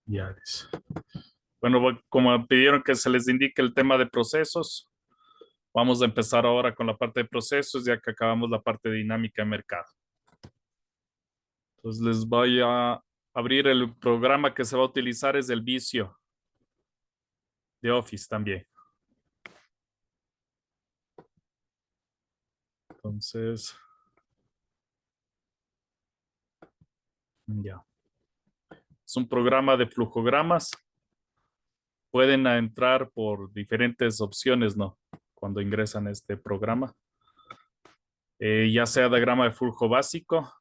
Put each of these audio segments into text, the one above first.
Ya dice. Bueno, como pidieron que se les indique el tema de procesos, vamos a empezar ahora con la parte de procesos, ya que acabamos la parte de dinámica de mercado. Entonces les voy a abrir el programa que se va a utilizar, es el Visio de Office también. Entonces, ya. Es un programa de flujogramas. Pueden entrar por diferentes opciones, ¿no? Cuando ingresan a este programa. Ya sea diagrama de flujo básico,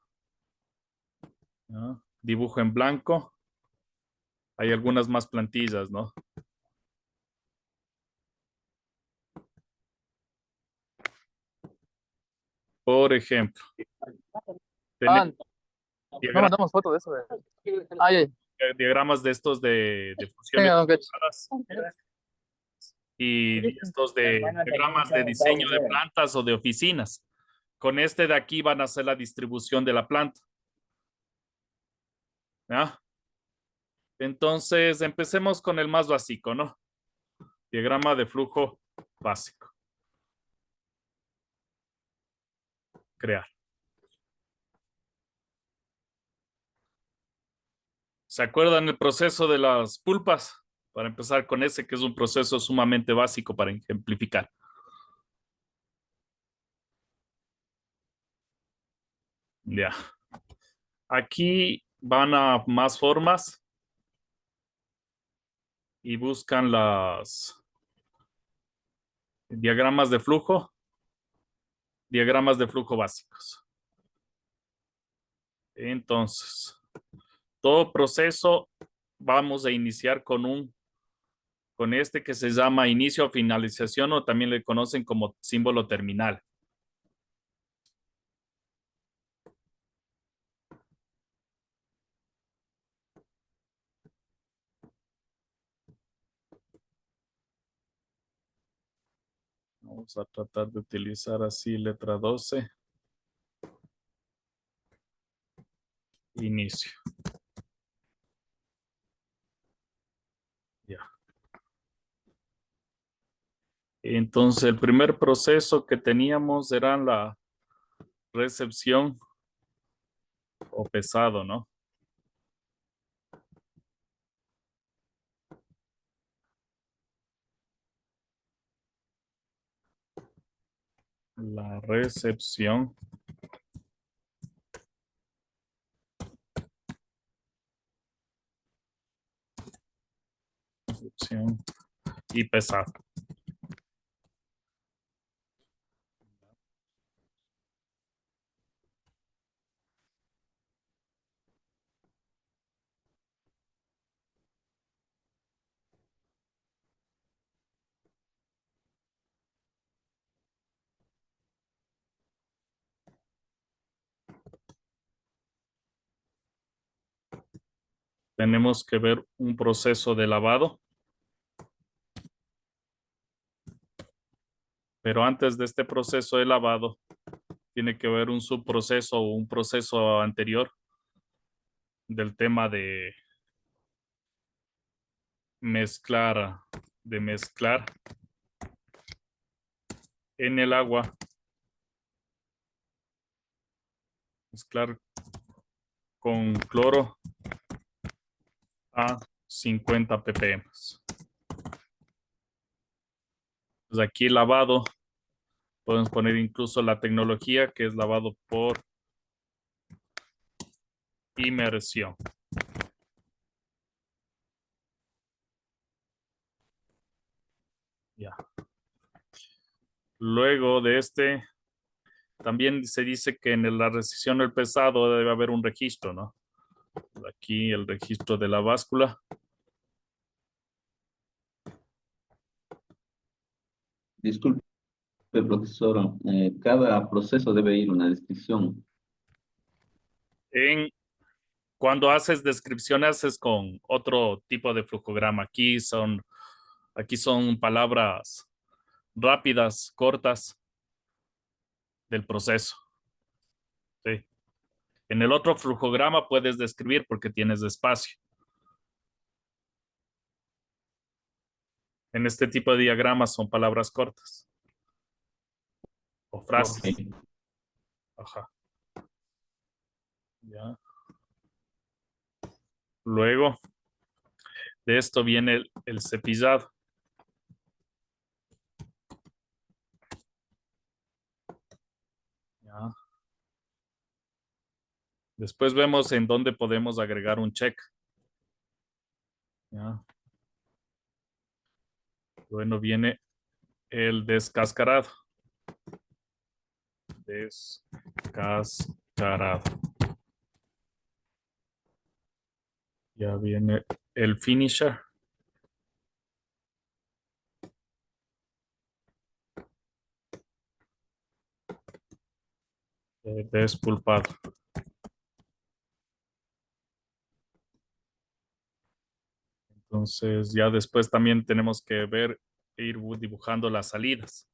¿no? Dibujo en blanco. Hay algunas más plantillas, ¿no? Por ejemplo, Ah, tenemos no diagramas, mandamos foto de eso. Ay, diagramas de estos de funciones venga, don Ketch. derivadas y estos de diagramas de diseño de plantas o de oficinas. Con este de aquí van a hacer la distribución de la planta. ¿Ya? Entonces, empecemos con el más básico, ¿no? Diagrama de flujo básico. Crear. ¿Se acuerdan el proceso de las pulpas? Para empezar con ese, que es un proceso sumamente básico para ejemplificar. Ya. Aquí van a más formas y buscan las diagramas de flujo básicos. Entonces, todo proceso vamos a iniciar con este que se llama inicio o finalización, o también le conocen como símbolo terminal. Vamos a tratar de utilizar así letra 12. Inicio. Ya. Entonces, el primer proceso que teníamos era la recepción o pesado, ¿no? La recepción, recepción y pesado. Tenemos que ver un proceso de lavado, pero antes de este proceso de lavado, tiene que haber un subproceso o un proceso anterior del tema mezclar, de mezclar en el agua, mezclar con cloro a 50 ppm. Pues aquí lavado, podemos poner incluso la tecnología que es lavado por inmersión. Ya. Luego de este, también se dice que en la recesión del pesado debe haber un registro, ¿no? Aquí el registro de la báscula. Disculpe, profesor, cada proceso debe ir una descripción. En, cuando haces descripción, haces con otro tipo de flujograma. Aquí son palabras rápidas, cortas del proceso. ¿Sí? En el otro flujograma puedes describir porque tienes espacio. En este tipo de diagramas son palabras cortas o frases. Ok. Ajá. Ya. Luego de esto viene el cepillado. Ya. Después vemos en dónde podemos agregar un check. Ya. Bueno, viene el descascarado. Descascarado. Ya viene el finisher. Despulpado. Entonces, ya después también tenemos que ver, ir dibujando las salidas.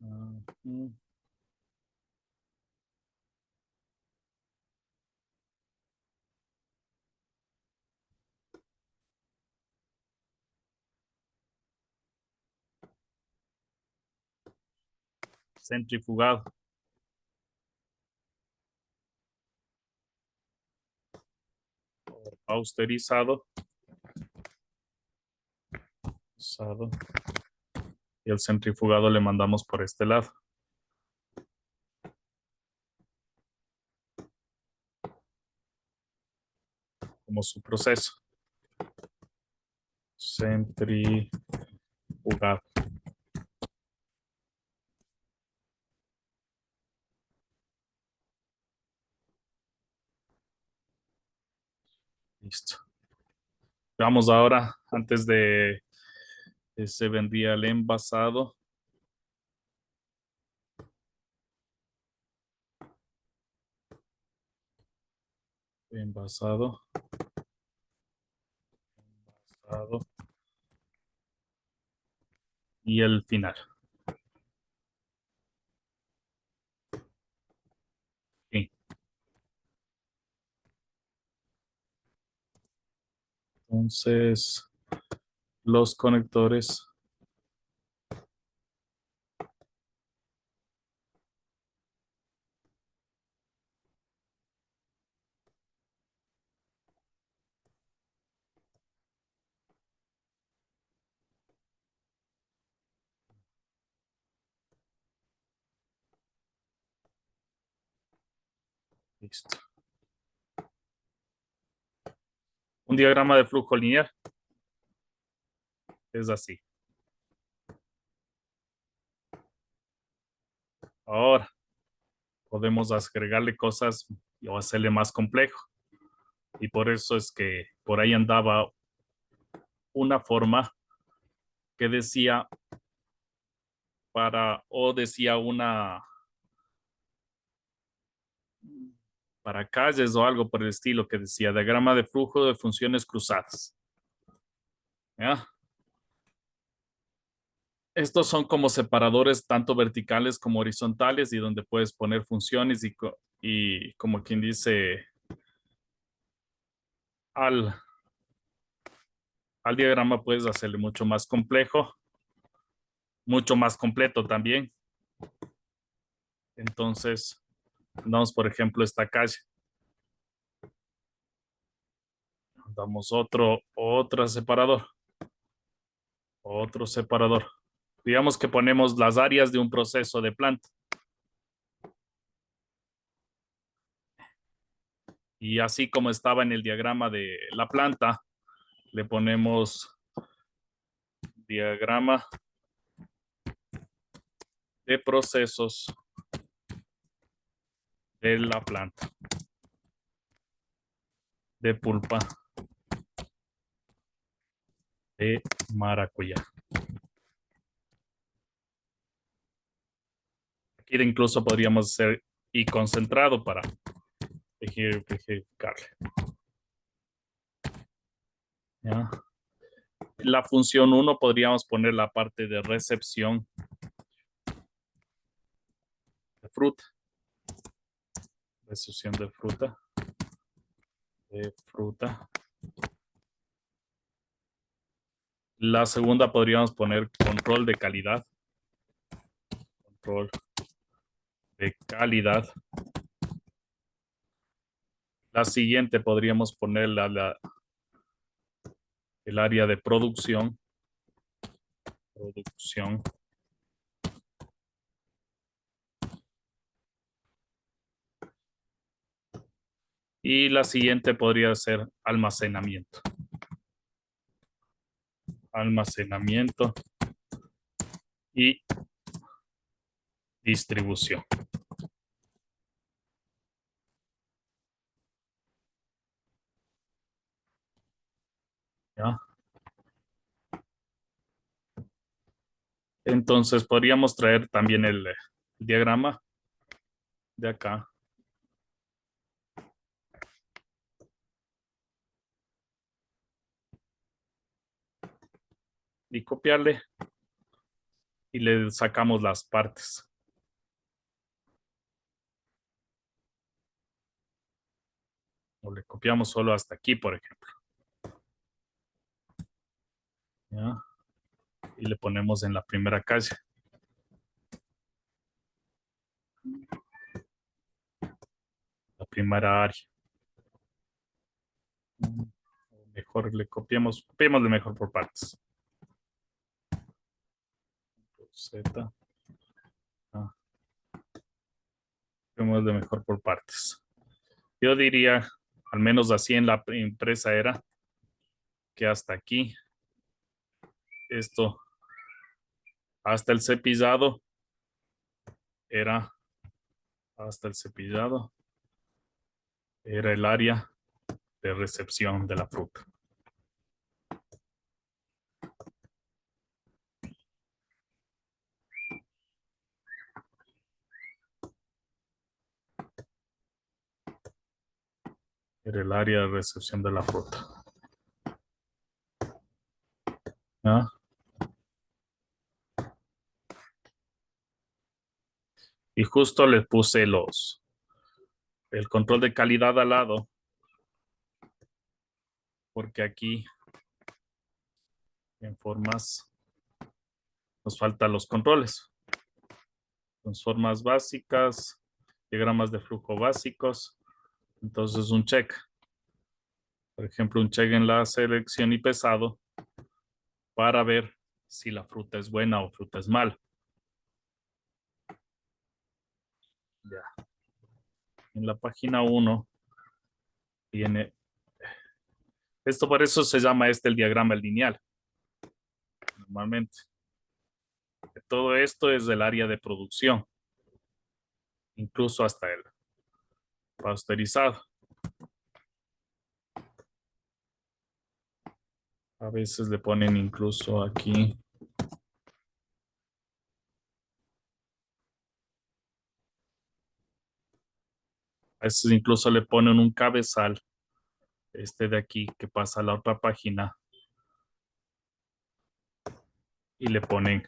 Ujú. Centrifugado. Austerizado. Usado. Y el centrifugado le mandamos por este lado. Como su proceso. Centrifugado. Listo. Vamos ahora, antes de se vendría el envasado. Envasado. Envasado. Y el final. Sí. Entonces, los conectores. Listo. Un diagrama de flujo lineal es así. Ahora podemos agregarle cosas o hacerle más complejo. Y por eso es que por ahí andaba una forma que decía decía una para calles o algo por el estilo que decía diagrama de flujo de funciones cruzadas. ¿Ya? Estos son como separadores tanto verticales como horizontales y donde puedes poner funciones y como quien dice al, al diagrama puedes hacerle mucho más complejo, mucho más completo también. Entonces, damos por ejemplo esta calle. Damos otro separador. Digamos que ponemos las áreas de un proceso de planta. Y así como estaba en el diagrama de la planta, le ponemos diagrama de procesos de la planta de pulpa de maracuyá. Aquí incluso podríamos hacer y concentrado para ejemplificarle. ¿Ya? La función 1 podríamos poner la parte de recepción de fruta. Recepción de fruta. La segunda podríamos poner control de calidad. Control de calidad. La siguiente podríamos ponerla el área de producción. Producción. Y la siguiente podría ser almacenamiento. Almacenamiento y distribución. ¿Ya? Entonces podríamos traer también el diagrama de acá. Y copiarle y le sacamos las partes. O le copiamos solo hasta aquí, por ejemplo. ¿Ya? Y le ponemos en la primera calle. La primera área. Mejor le copiémosle mejor por partes. Z. Copiémosle mejor por partes. Yo diría, al menos así en la impresa era, que hasta aquí, esto, hasta el cepillado, era, hasta el cepillado, era el área de recepción de la fruta. Era el área de recepción de la fruta. ¿Ya? Y justo le puse el control de calidad al lado, porque aquí en formas nos faltan los controles. Con formas básicas, diagramas de flujo básicos. Entonces un check. Por ejemplo, un check en la selección y pesado para ver si la fruta es buena o fruta es mala. Ya. En la página 1 viene. Esto por eso se llama el diagrama lineal. Normalmente. Todo esto es del área de producción. Incluso hasta el pasteurizado. A veces le ponen incluso aquí. A veces incluso le ponen un cabezal. Este de aquí que pasa a la otra página. Y le ponen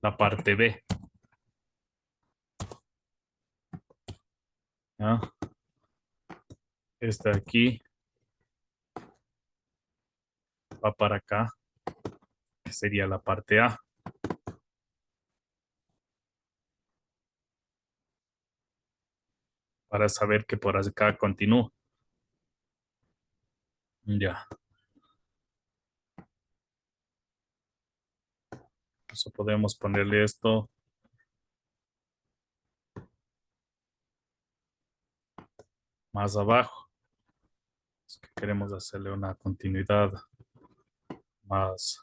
la parte B. ¿Ya? Este de aquí va para acá, que sería la parte A. Para saber que por acá continúa. Ya. Eso podemos ponerle esto más abajo. Es que queremos hacerle una continuidad más.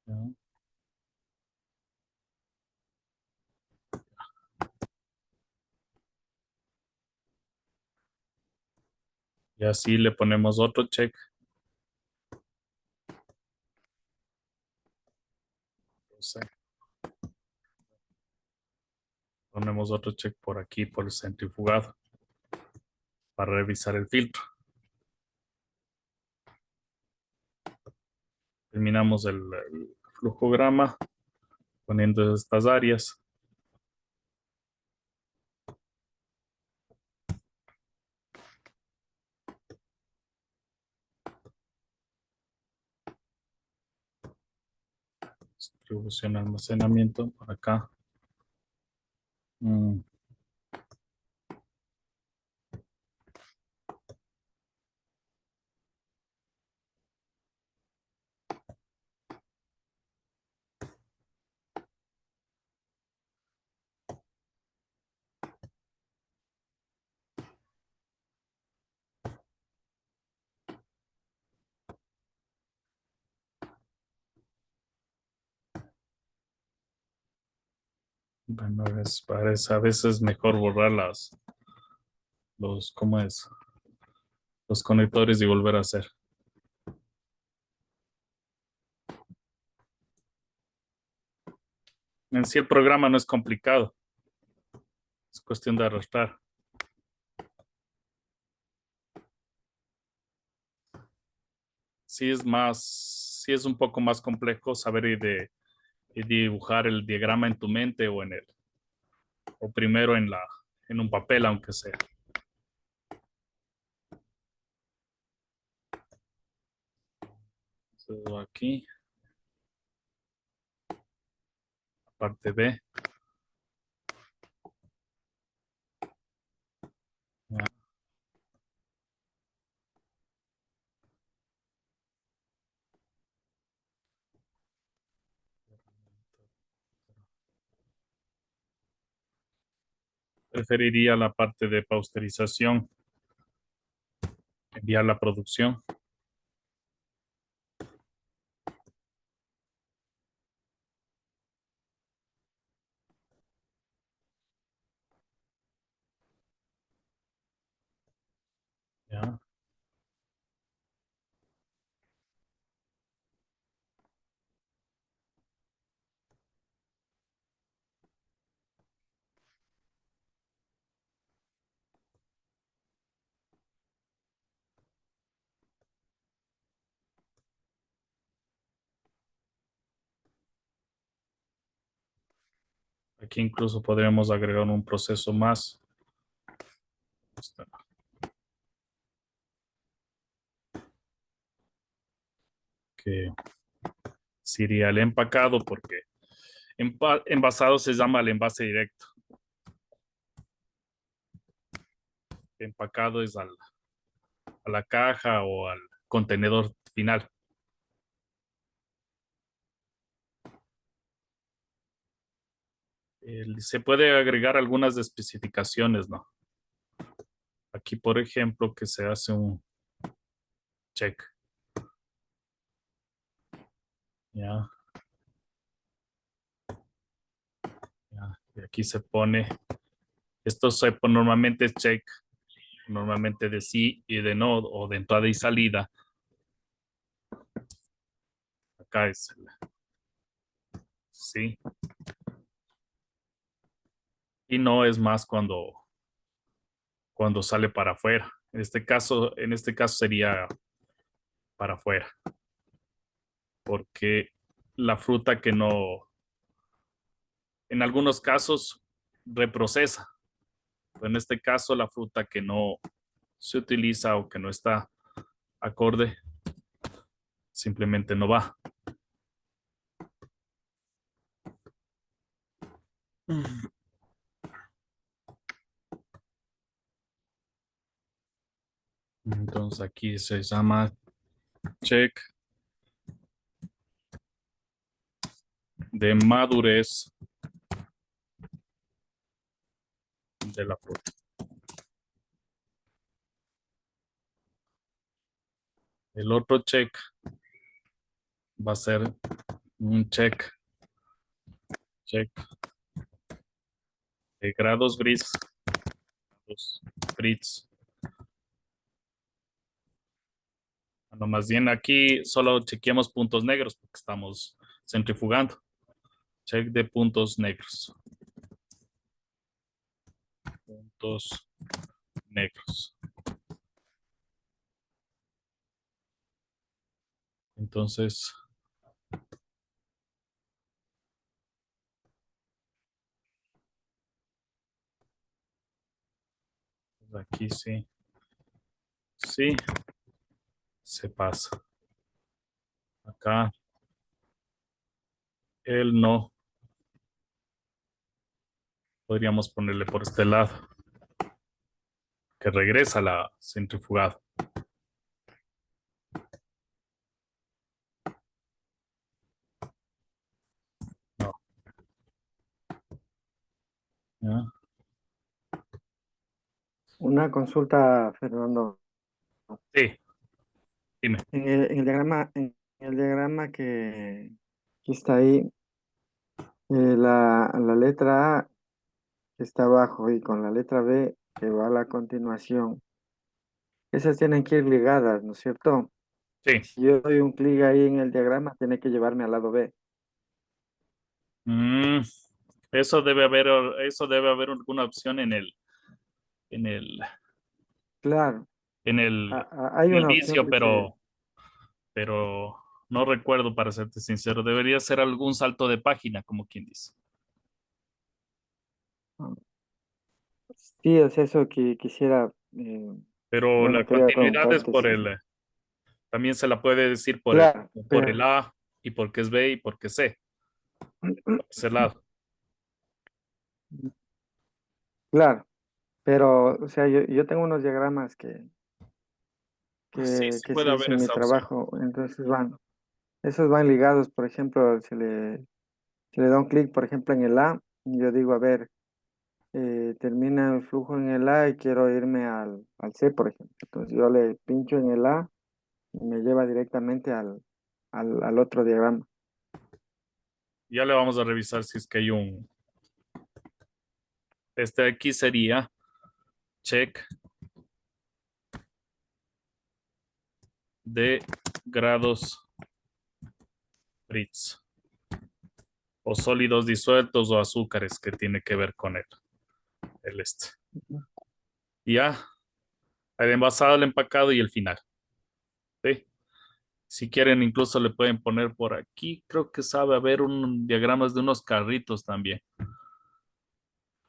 Ya. Y así le ponemos otro check. Ponemos otro check por aquí, por el centrifugado, para revisar el filtro. Terminamos el flujograma. poniendo estas áreas. Distribución, almacenamiento, por acá. Mm, Bueno, parece a veces mejor borrar ¿cómo es? Los conectores y volver a hacer. En sí el programa no es complicado, es cuestión de arrastrar. Sí es un poco más complejo saber y dibujar el diagrama en tu mente o primero en un papel, aunque sea. Entonces, aquí, parte B. Ya. Preferiría la parte de pasteurización, enviar la producción. Ya. Aquí incluso podríamos agregar un proceso más. Que sería el empacado, porque envasado se llama el envase directo. Empacado es a la caja o al contenedor final. Se puede agregar algunas especificaciones, ¿no? Aquí, por ejemplo, que se hace un check. Ya, ya. Y aquí se pone, normalmente es check, normalmente de sí y de no, o de entrada y salida. Acá es el sí. Y no es más cuando sale para afuera. En este caso sería para afuera, porque la fruta que no, en algunos casos reprocesa, pero en este caso la fruta que no se utiliza o que no está acorde, simplemente no va. Entonces aquí se llama check de madurez de la fruta. El otro check va a ser un check de grados gris, grados gris. Bueno, más bien aquí solo chequeamos puntos negros porque estamos centrifugando. Check de puntos negros. Puntos negros. Entonces, Aquí sí. Sí, se pasa. Acá, él no. Podríamos ponerle por este lado, que regresa la centrifugada. No. ¿Ya? Una consulta, Fernando. Sí, dime. En el diagrama que está ahí, la letra A que está abajo y con la letra B que va a la continuación, esas tienen que ir ligadas, ¿no es cierto? Sí. Si yo doy un clic ahí en el diagrama, tiene que llevarme al lado B. Mm, eso debe haber alguna opción en el, Claro, en el, hay en el una opción vicio, que se... pero no recuerdo, para serte sincero. Debería ser algún salto de página, como quien dice. Sí, es eso que quisiera, Pero bueno, la quería continuidad es preguntarte por si... también se la puede decir Claro, por el pero... A y porque es B y porque C, por ese lado. Claro, pero, o sea, yo tengo unos diagramas Sí, sí que puede se haber hizo en mi esa opción. trabajo, entonces esos van ligados, por ejemplo, se le da un clic, por ejemplo, en el A, y yo digo, a ver, termina el flujo en el A y quiero irme al C, por ejemplo. Entonces yo le pincho en el A y me lleva directamente al otro diagrama. Ya le vamos a revisar si es que hay un. Este de aquí sería check de grados Brits o sólidos disueltos o azúcares que tiene que ver con el este. Y ya, el envasado, el empacado y el final. ¿Sí? Si quieren, incluso le pueden poner por aquí. Creo que sabe haber un diagramas de unos carritos también.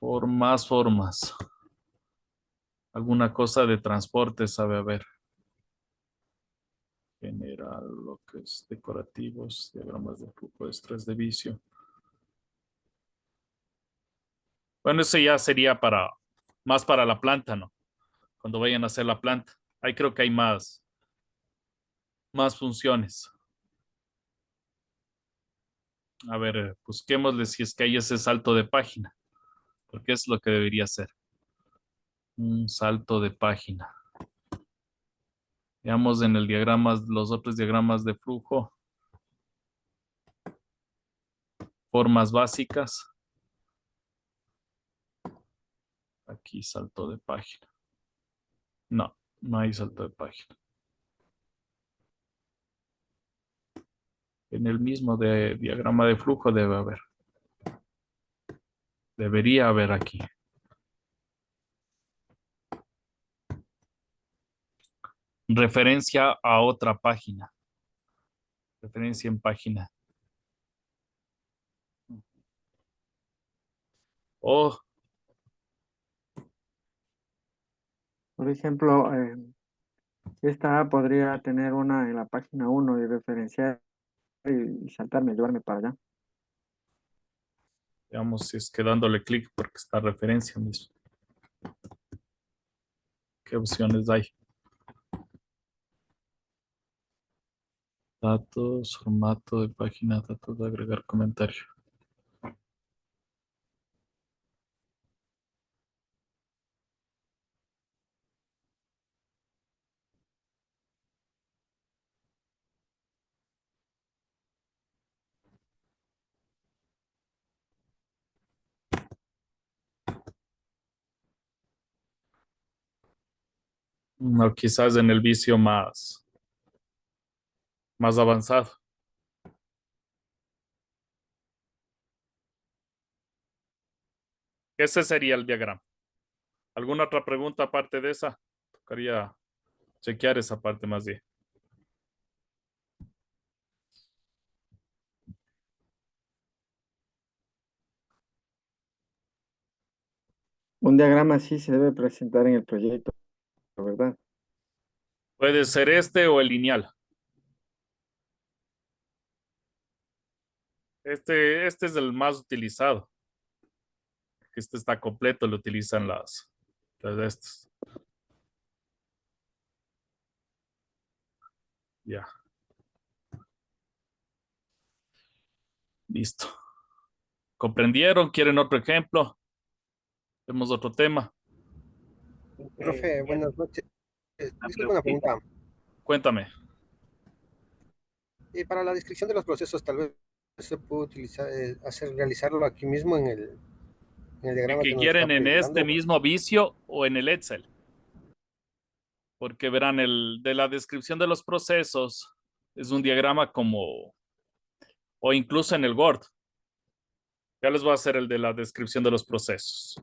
Por más formas. Alguna cosa de transporte sabe haber. General, lo que es decorativos, diagramas de flujo, estrés de vicio. Bueno, eso ya sería más para la planta, ¿no? Cuando vayan a hacer la planta. Ahí creo que hay más funciones. A ver, busquémosle si es que hay ese salto de página, porque es lo que debería ser. Un salto de página. Veamos en el diagrama, los otros diagramas de flujo, formas básicas. Aquí salto de página. No, no hay salto de página. En el mismo diagrama de flujo debe haber. Debería haber aquí. Referencia a otra página. Referencia en página. Oh, Por ejemplo, esta A podría tener una en la página 1 y referenciar y saltarme, llevarme para allá. veamos si es que dándole clic porque está referencia mismo. ¿Qué opciones hay? Datos, formato de página, datos de agregar comentario. O quizás en el vicio más avanzado. Ese sería el diagrama. ¿Alguna otra pregunta aparte de esa? Tocaría chequear esa parte más bien. Un diagrama sí se debe presentar en el proyecto, ¿verdad? Puede ser este o el lineal. Este es el más utilizado. Este está completo, lo utilizan las de estos. Ya. Listo. ¿Comprendieron? ¿Quieren otro ejemplo? Vemos otro tema. Profe, buenas noches. Disculpe una pregunta. Cuéntame. Para la descripción de los procesos, tal vez se puede utilizar, realizarlo aquí mismo en el diagrama que ¿Que nos está quieren en este proyectando. mismo vicio o en el Excel? Porque verán, el de la descripción de los procesos es un diagrama como, o incluso en el Word. Ya les voy a hacer el de la descripción de los procesos.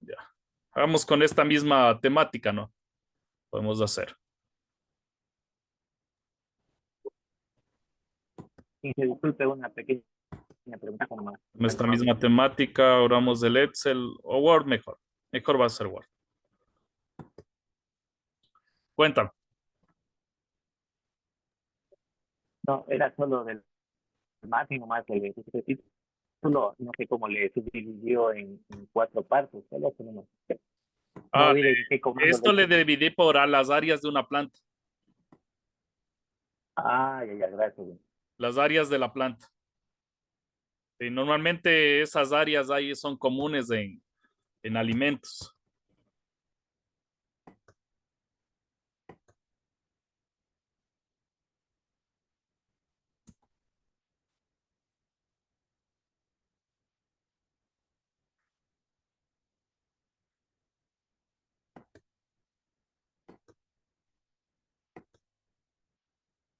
Ya. Hagamos con esta misma temática, ¿no? Podemos hacer. Y se disculpe una pequeña pregunta como más. Con esta misma temática, oramos del Excel o Word mejor. Mejor va a ser Word. Cuéntame. No, era solo del máximo más del este título, no sé cómo le subdividió en cuatro partes, solo eso nomás. No Ah, vi de qué comando esto le hice. dividí por a las áreas de una planta. Ah, ya, gracias. Las áreas de la planta. Y normalmente esas áreas ahí son comunes en alimentos.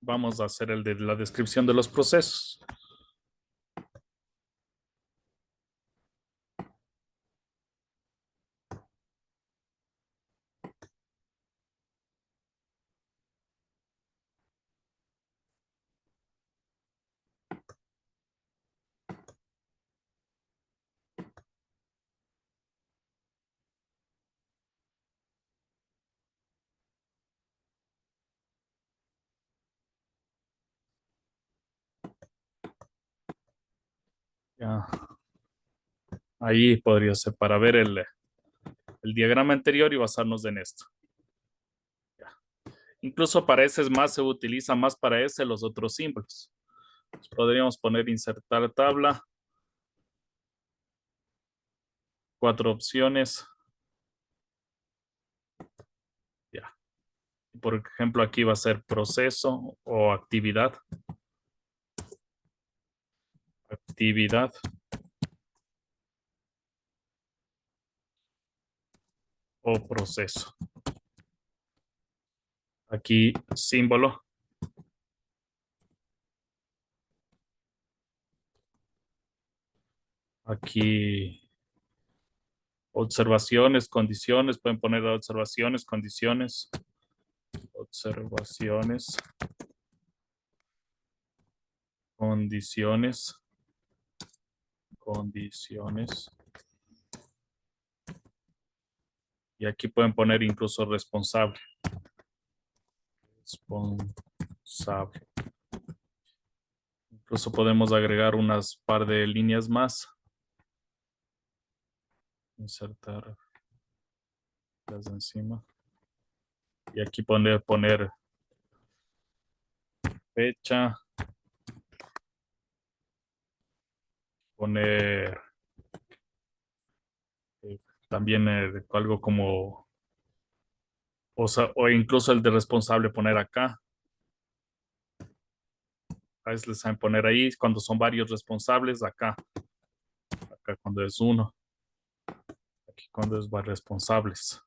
Vamos a hacer el de la descripción de los procesos. Ya. Ahí podría ser para ver el diagrama anterior y basarnos en esto. Ya. Incluso para ese es más, se utiliza más para ese los otros símbolos. Pues podríamos poner insertar tabla. 4 opciones. Ya. Por ejemplo, aquí va a ser proceso o actividad. Actividad. O proceso. Aquí símbolo. Aquí observaciones, condiciones. Pueden poner observaciones, condiciones. Observaciones. Condiciones. Condiciones. Y aquí pueden poner incluso responsable. Responsable. Incluso podemos agregar unas par de líneas más. Insertar las de encima. Y aquí poner fecha. Poner también algo como, o incluso el de responsable poner acá. A veces les saben poner ahí cuando son varios responsables, acá. Acá cuando es uno. Aquí cuando es varios responsables.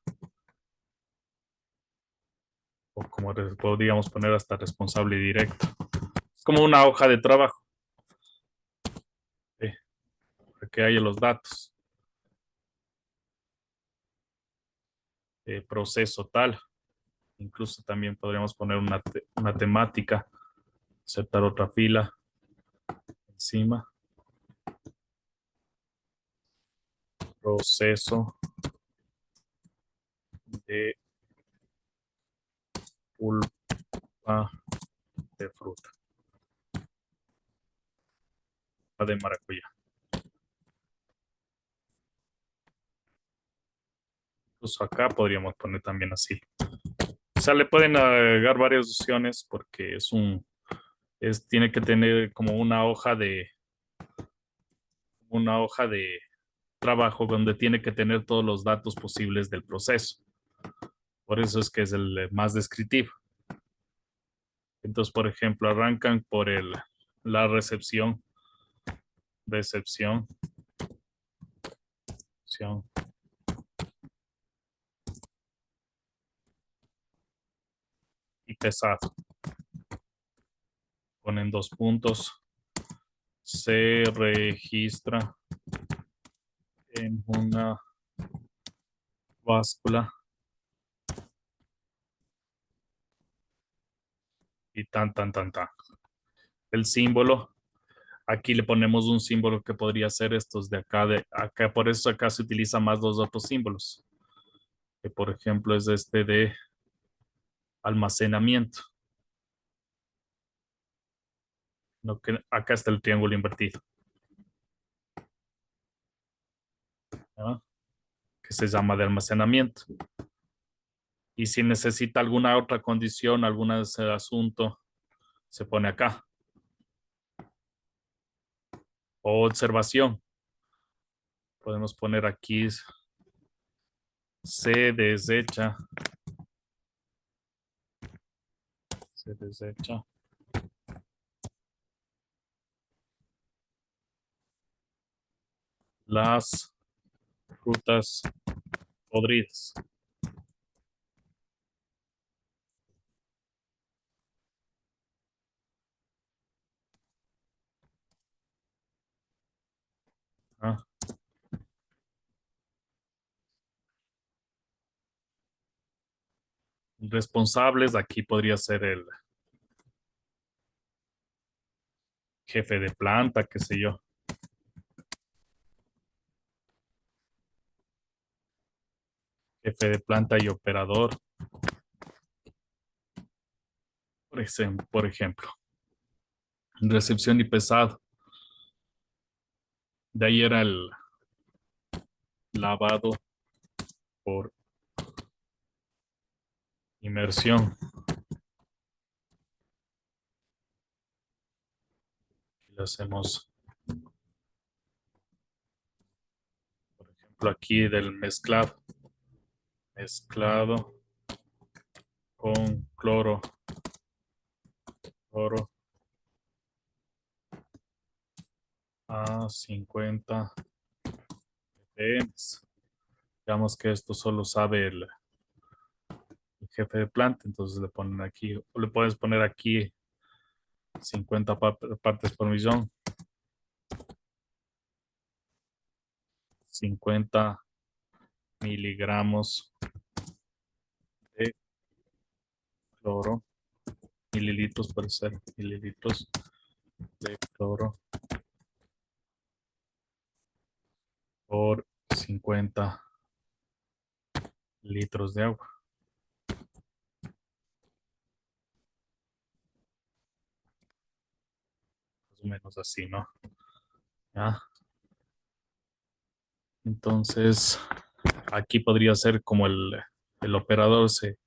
O como podríamos poner hasta responsable directo. Es como una hoja de trabajo. Para que haya los datos. Proceso tal. Incluso también podríamos poner una temática. Insertar otra fila encima. proceso de pulpa de fruta de maracuyá. Incluso acá podríamos poner también así. O sea, le pueden agregar varias opciones porque tiene que tener como una hoja de trabajo donde tiene que tener todos los datos posibles del proceso. Por eso es que es el más descriptivo. Entonces, por ejemplo, arrancan por la recepción, recepción y pesado. Ponen 2 puntos. Se registra en una báscula y tan. El símbolo, aquí le ponemos un símbolo que podría ser estos de acá, por eso acá se utilizan más los otros símbolos. Que por ejemplo es este de almacenamiento. No, que acá está el triángulo invertido. ¿Ah? Que se llama de almacenamiento. Y si necesita alguna otra condición, algún asunto, se pone acá. O observación. Podemos poner aquí, se desecha las frutas podridas. ¿Ah? Responsables, aquí podría ser el jefe de planta, qué sé yo. Jefe de planta y operador. Por ejemplo. Recepción y pesado. De ahí era el lavado por inmersión. Lo hacemos, por ejemplo, aquí del mezclado. Mezclado con cloro a 50 ppm. Digamos que esto solo sabe el jefe de planta, entonces le ponen aquí, o le puedes poner aquí 50 partes por millón. 50 miligramos de cloro, mililitros, puede ser mililitros de cloro por 50 litros de agua. Más o menos así, ¿no? ¿Ya? Entonces, aquí podría ser como el operador se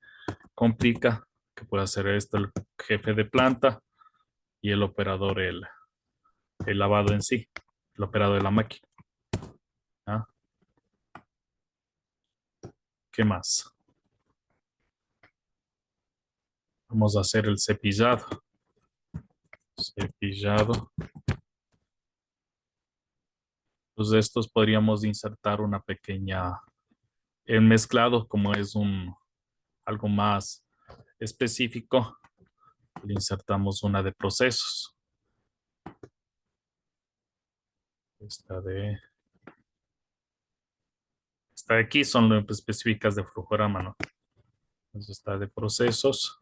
complica, que puede hacer esto el jefe de planta y el operador el lavado en sí, el operador de la máquina. ¿Ah? ¿Qué más? Vamos a hacer el cepillado. Cepillado. Pues de estos podríamos insertar una pequeña, el mezclado como es algo más específico, le insertamos una de procesos. Esta de aquí son las específicas de flujograma, ¿no? Entonces está de procesos,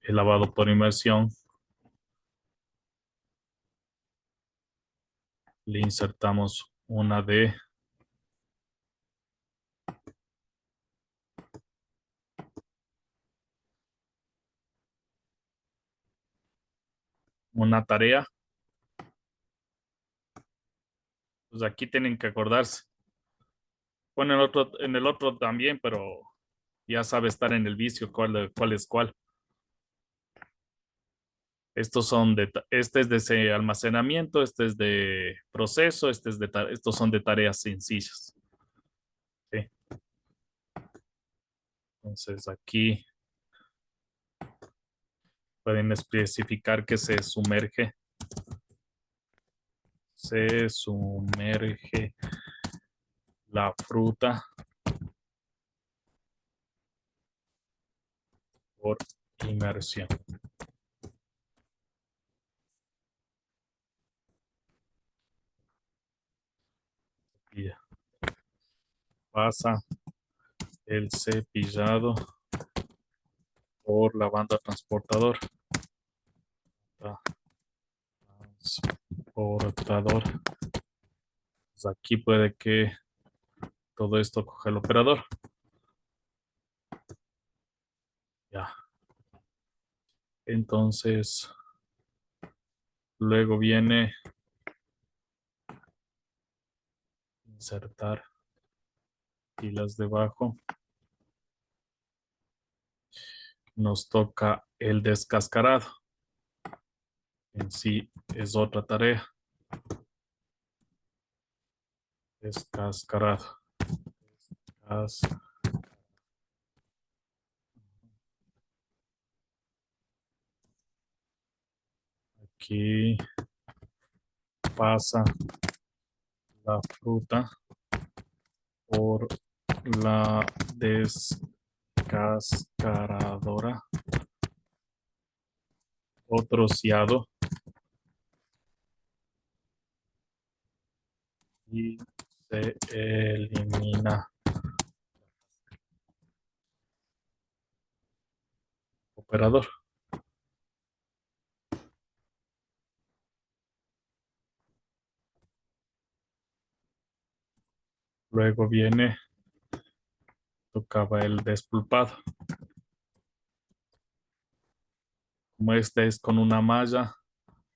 el lavado por inmersión, le insertamos una de una tarea. Pues aquí tienen que acordarse. Bueno, en el otro también, pero ya sabe estar en el vicio cuál es cuál. Estos son este es de ese almacenamiento, este es de proceso, estos son de tareas sencillas. ¿Sí? Entonces aquí pueden especificar que se sumerge la fruta por inmersión. Y ya. Pasa el cepillado por la banda transportador. Transportador. Pues aquí puede que todo esto coge el operador. Ya. Entonces, luego viene insertar filas debajo. Nos toca el descascarado. En sí es otra tarea. Descascarado. Aquí pasa la fruta por la descascaradora o troceado y se elimina. Operador. Luego tocaba el despulpado. Como este es con una malla,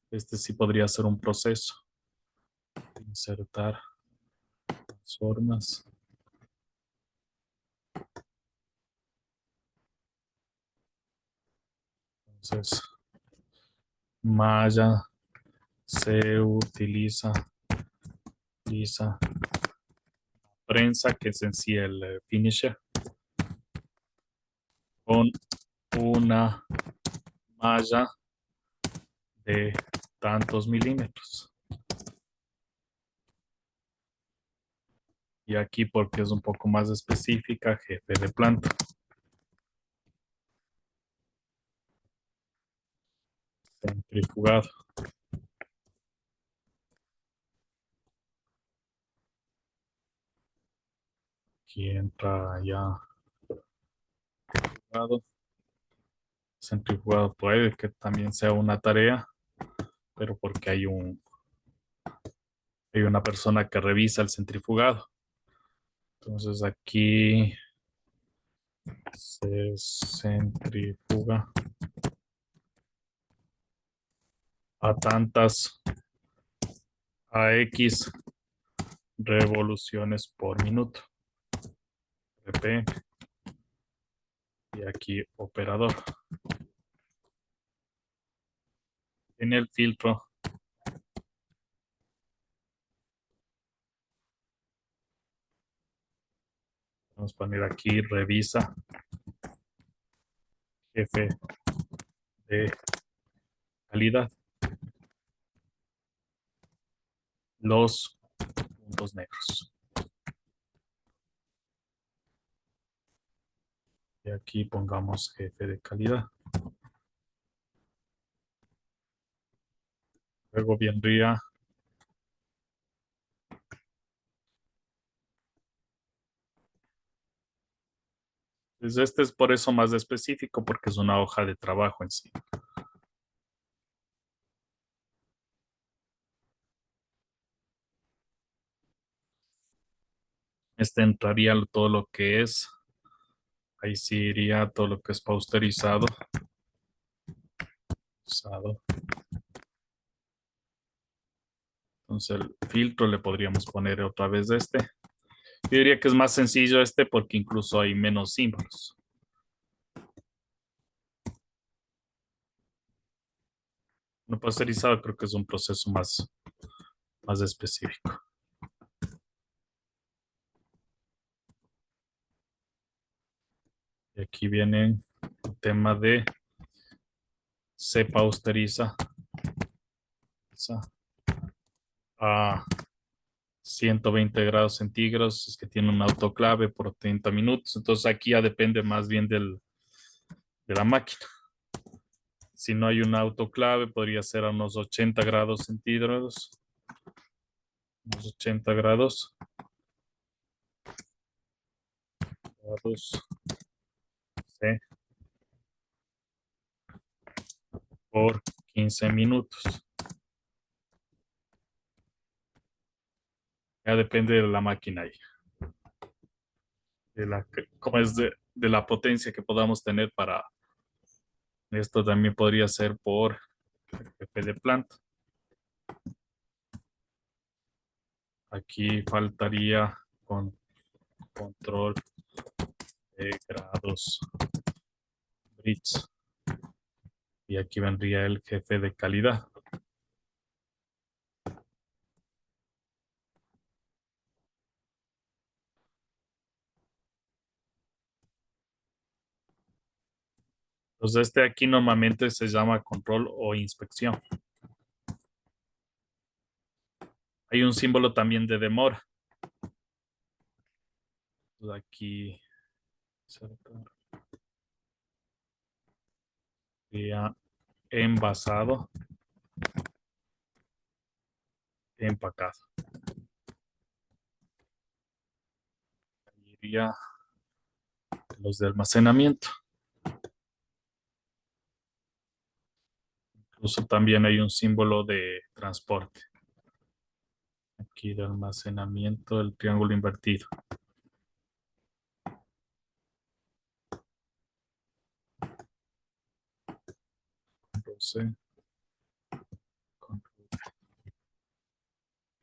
este sí podría ser un proceso. Insertar las formas. Entonces, malla se utiliza prensa, que es en sí el finisher, con una malla de tantos milímetros. Y aquí, porque es un poco más específica, jefe de planta. Centrifugado. Aquí entra ya centrifugado. Centrifugado puede que también sea una tarea, pero porque hay una persona que revisa el centrifugado. Entonces aquí se centrifuga a tantas AX revoluciones por minuto. RPM. Y aquí operador. En el filtro vamos a poner aquí revisa jefe de calidad. Los puntos negros. Y aquí pongamos jefe de calidad. Luego vendría pues este es por eso más específico, porque es una hoja de trabajo en sí. Este entraría todo lo que es, ahí sí iría todo lo que es pausterizado. Entonces el filtro le podríamos poner otra vez este. Yo diría que es más sencillo este porque incluso hay menos símbolos. No pasterizado creo que es un proceso más específico. Y aquí viene el tema de se pasteuriza a 120 grados centígrados, es que tiene un autoclave por 30 minutos. Entonces aquí ya depende más bien de la máquina. Si no hay un autoclave, podría ser a unos 80 grados centígrados. Unos 80 grados. C por 15 minutos. Ya depende de la máquina ahí. Cómo es de la potencia que podamos tener para esto. También podría ser por el jefe de planta. Aquí faltaría con control de grados Brits. Y aquí vendría el jefe de calidad. Entonces este aquí normalmente se llama control o inspección. Hay un símbolo también de demora. Entonces aquí sería envasado, empacado. Iría los de almacenamiento. Incluso también hay un símbolo de transporte. Aquí de almacenamiento, el triángulo invertido. Entonces,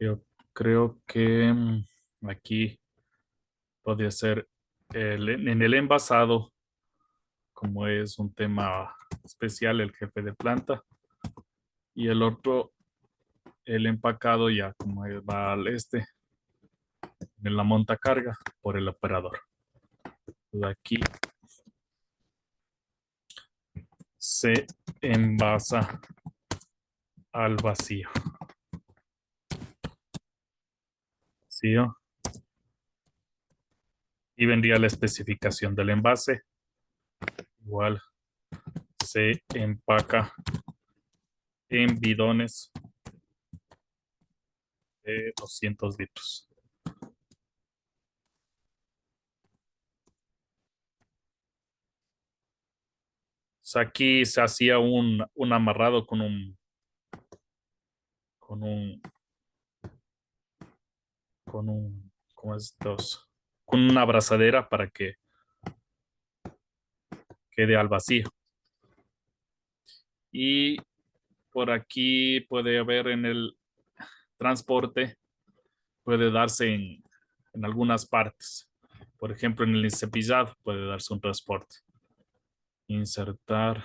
yo creo que aquí podría ser en el envasado, como es un tema especial, el jefe de planta, y el otro, el empacado, ya como va al en la montacarga por el operador. De aquí se envasa al vacío. ¿Vacío? Y vendría la especificación del envase. Igual se empaca en bidones de 200 litros. O sea, aquí se hacía un amarrado con un, ¿cómo es estos? Con una abrazadera para que quede al vacío. Y por aquí puede haber en el transporte, puede darse en algunas partes. Por ejemplo, en el cepillado puede darse un transporte. Insertar.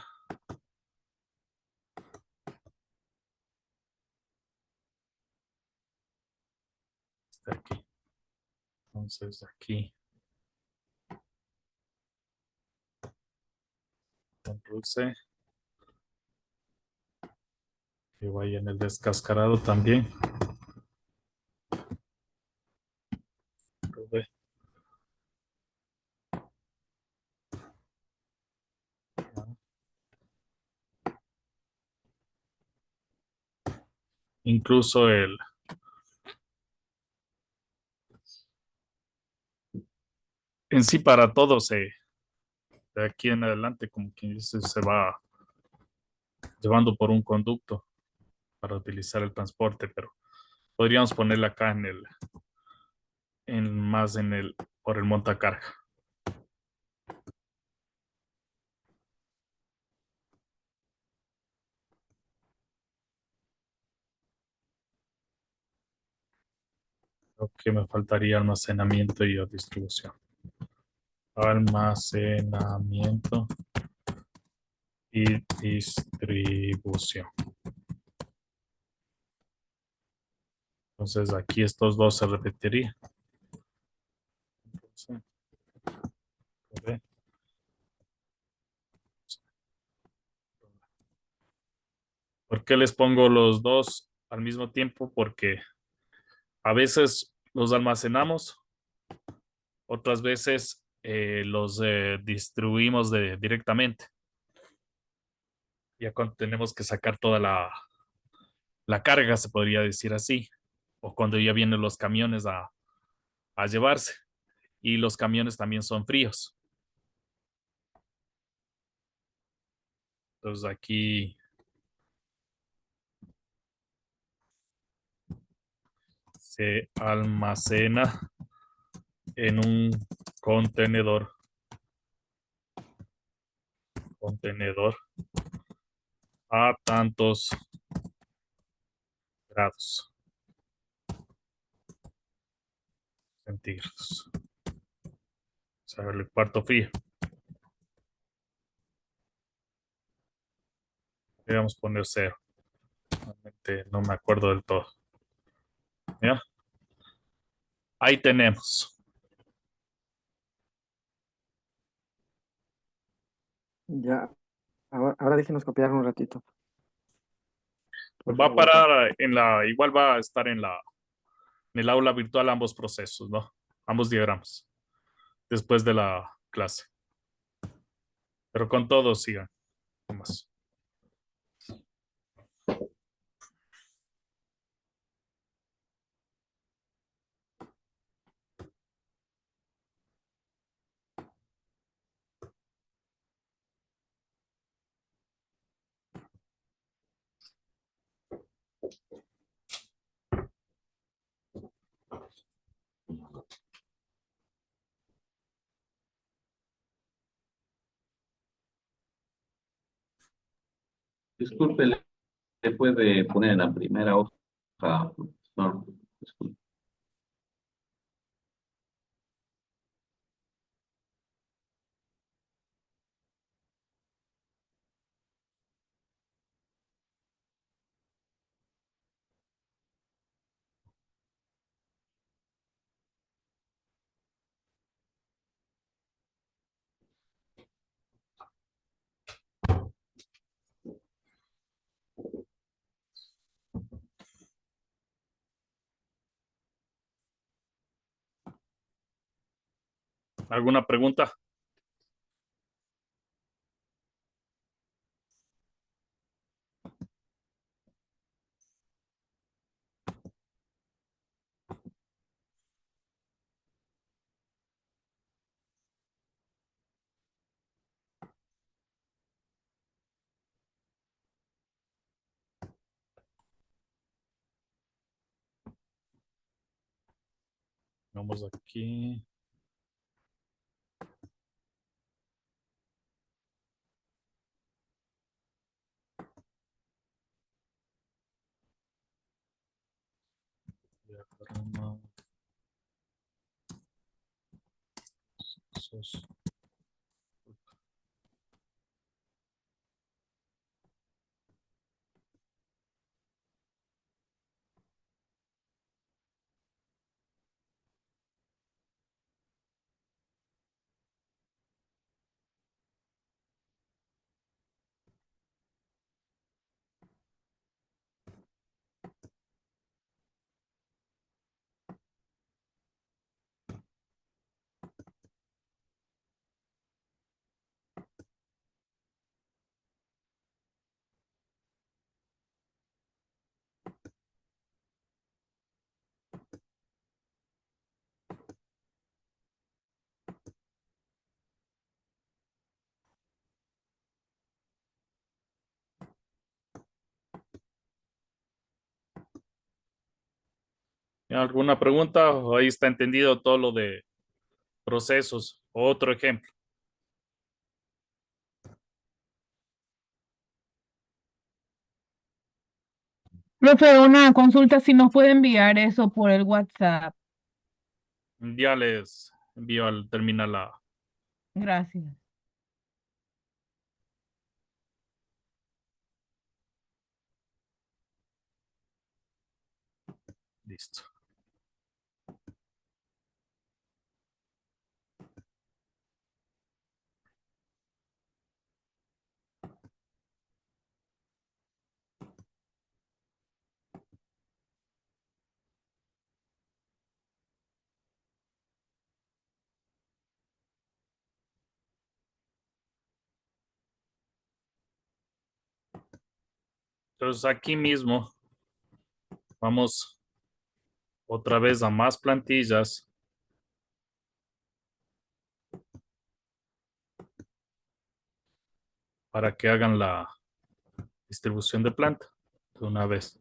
Está aquí. Entonces aquí. Control C. Que vaya en el descascarado también. Control V. Incluso en sí para todo de aquí en adelante, como quien dice, se va llevando por un conducto para utilizar el transporte, pero podríamos ponerla acá más por el montacarga. Creo que me faltaría almacenamiento y distribución. Almacenamiento y distribución. Entonces aquí estos dos se repetirían. Entonces, ok. ¿Por qué les pongo los dos al mismo tiempo? Porque a veces los almacenamos, otras veces los distribuimos directamente. Ya cuando tenemos que sacar toda la carga, se podría decir así, o cuando ya vienen los camiones a llevarse. Y los camiones también son fríos. Entonces aquí se almacena en un contenedor. Contenedor a tantos grados centígrados. O sea, el cuarto frío. Debemos poner cero. Realmente no me acuerdo del todo. ¿Ya? Ahí tenemos. Ya, ahora déjenos copiar un ratito, por Va a favor. parar igual va a estar en el aula virtual ambos procesos, ¿no? Ambos diagramas. Después de la clase. Pero con todos sigan. Más. Disculpe, ¿le puede poner en la primera hoja, profesor? Disculpe. ¿Alguna pregunta? Vamos aquí. Diagrama. ¿Alguna pregunta? ¿O ahí está entendido todo lo de procesos? Otro ejemplo. Profe, una consulta si nos puede enviar eso por el WhatsApp. Ya les envío al terminal A. Gracias. Listo. Entonces aquí mismo vamos otra vez a más plantillas para que hagan la distribución de planta de una vez.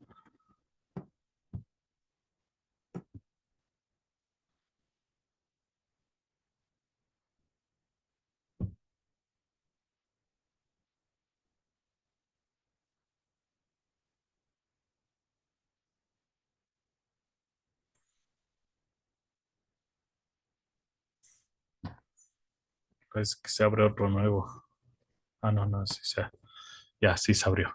Parece que se abre otro nuevo. Ah, no, no, sí, ya, sí se abrió.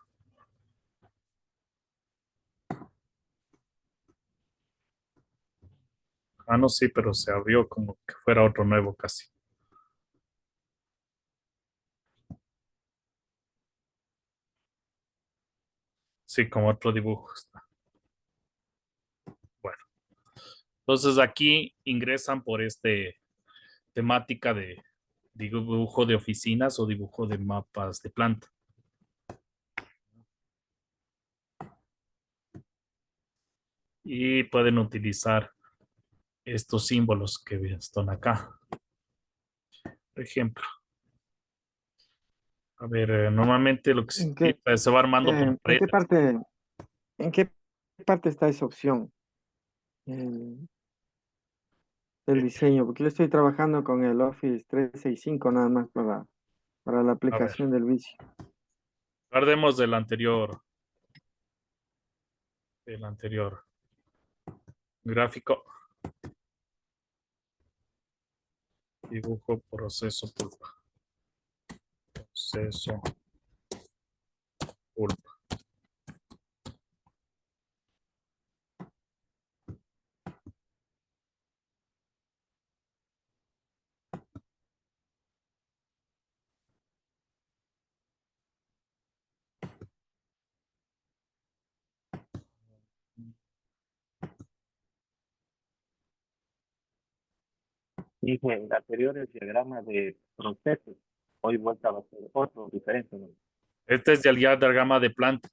Ah, no, sí, pero se abrió como que fuera otro nuevo casi. Sí, como otro dibujo está. Bueno, entonces aquí ingresan por temática de dibujo de oficinas o dibujo de mapas de planta. Y pueden utilizar estos símbolos que están acá. Por ejemplo, a ver, normalmente lo que se ¿En qué, utiliza se va armando por en qué paredes. parte, en qué parte está esa opción el- del diseño? Porque yo estoy trabajando con el Office 365 nada más para la A ver, aplicación del vicio. guardemos el anterior gráfico, dibujo, proceso, pulpa, proceso, pulpa. Dije, el anterior es diagrama de procesos. Hoy vuelta va a ser otro diferente, ¿no? Este es del diagrama de planta.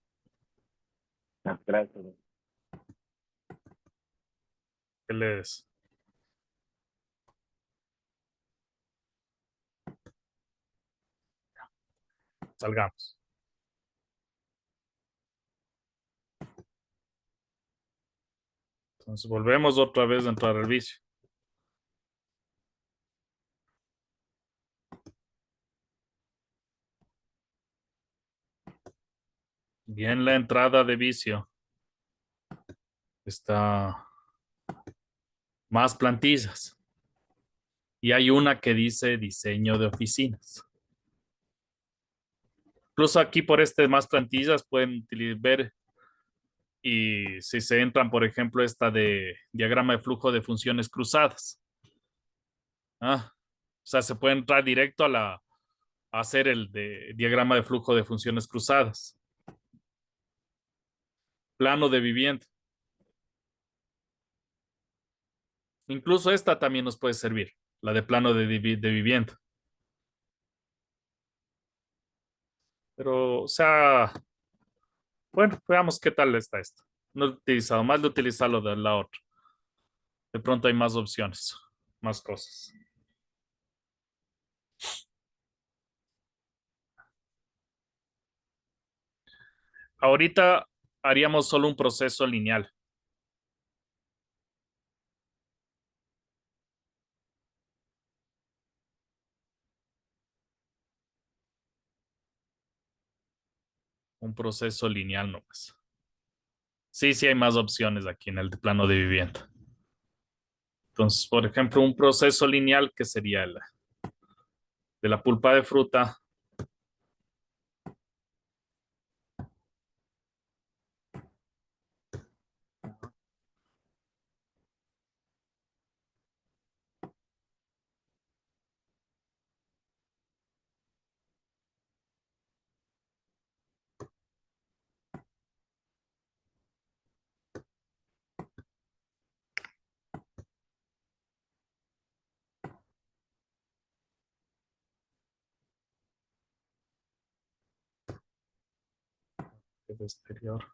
Ah, gracias. Que les salgamos. Entonces volvemos otra vez a entrar al vicio. Y en la entrada de vicio está más plantillas. Y hay una que dice diseño de oficinas. Incluso aquí por más plantillas pueden ver y si se entran, por ejemplo, esta de diagrama de flujo de funciones cruzadas. O sea, se puede entrar directo a hacer el de diagrama de flujo de funciones cruzadas. Plano de vivienda. Incluso esta también nos puede servir, la de plano de vivienda. Pero, o sea, bueno, veamos qué tal está esto. No he utilizado, más de utilizarlo de la otra. De pronto hay más opciones, más cosas. Ahorita haríamos solo un proceso lineal. Un proceso lineal nomás. Sí, sí hay más opciones aquí en el plano de vivienda. Entonces, por ejemplo, un proceso lineal que sería el de la pulpa de fruta. El exterior.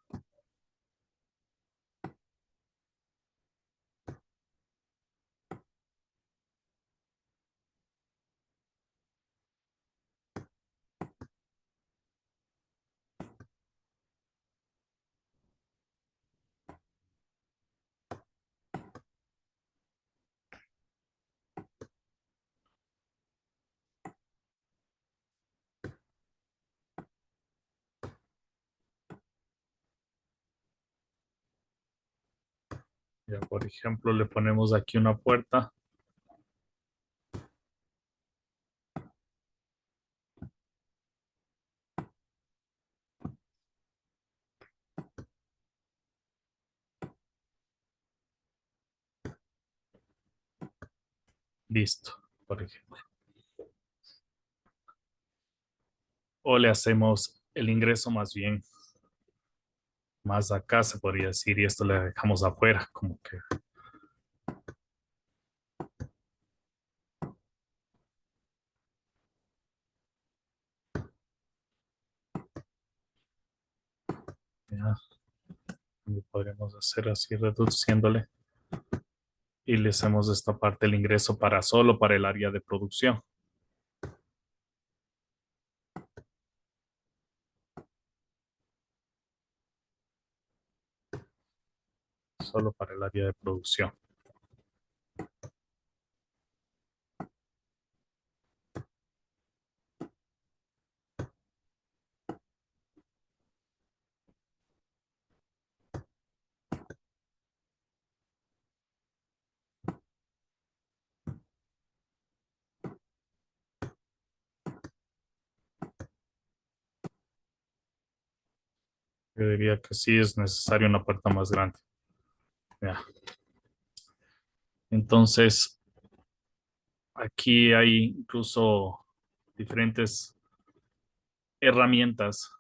Ya, por ejemplo, le ponemos aquí una puerta. Listo, por ejemplo. O le hacemos el ingreso más bien, más acá se podría decir, y esto le dejamos afuera, como que ya, y podríamos hacer así reduciéndole y le hacemos esta parte el ingreso para solo para el área de producción, solo para el área de producción. Yo diría que sí es necesaria una puerta más grande. Ya. Entonces, aquí hay incluso diferentes herramientas,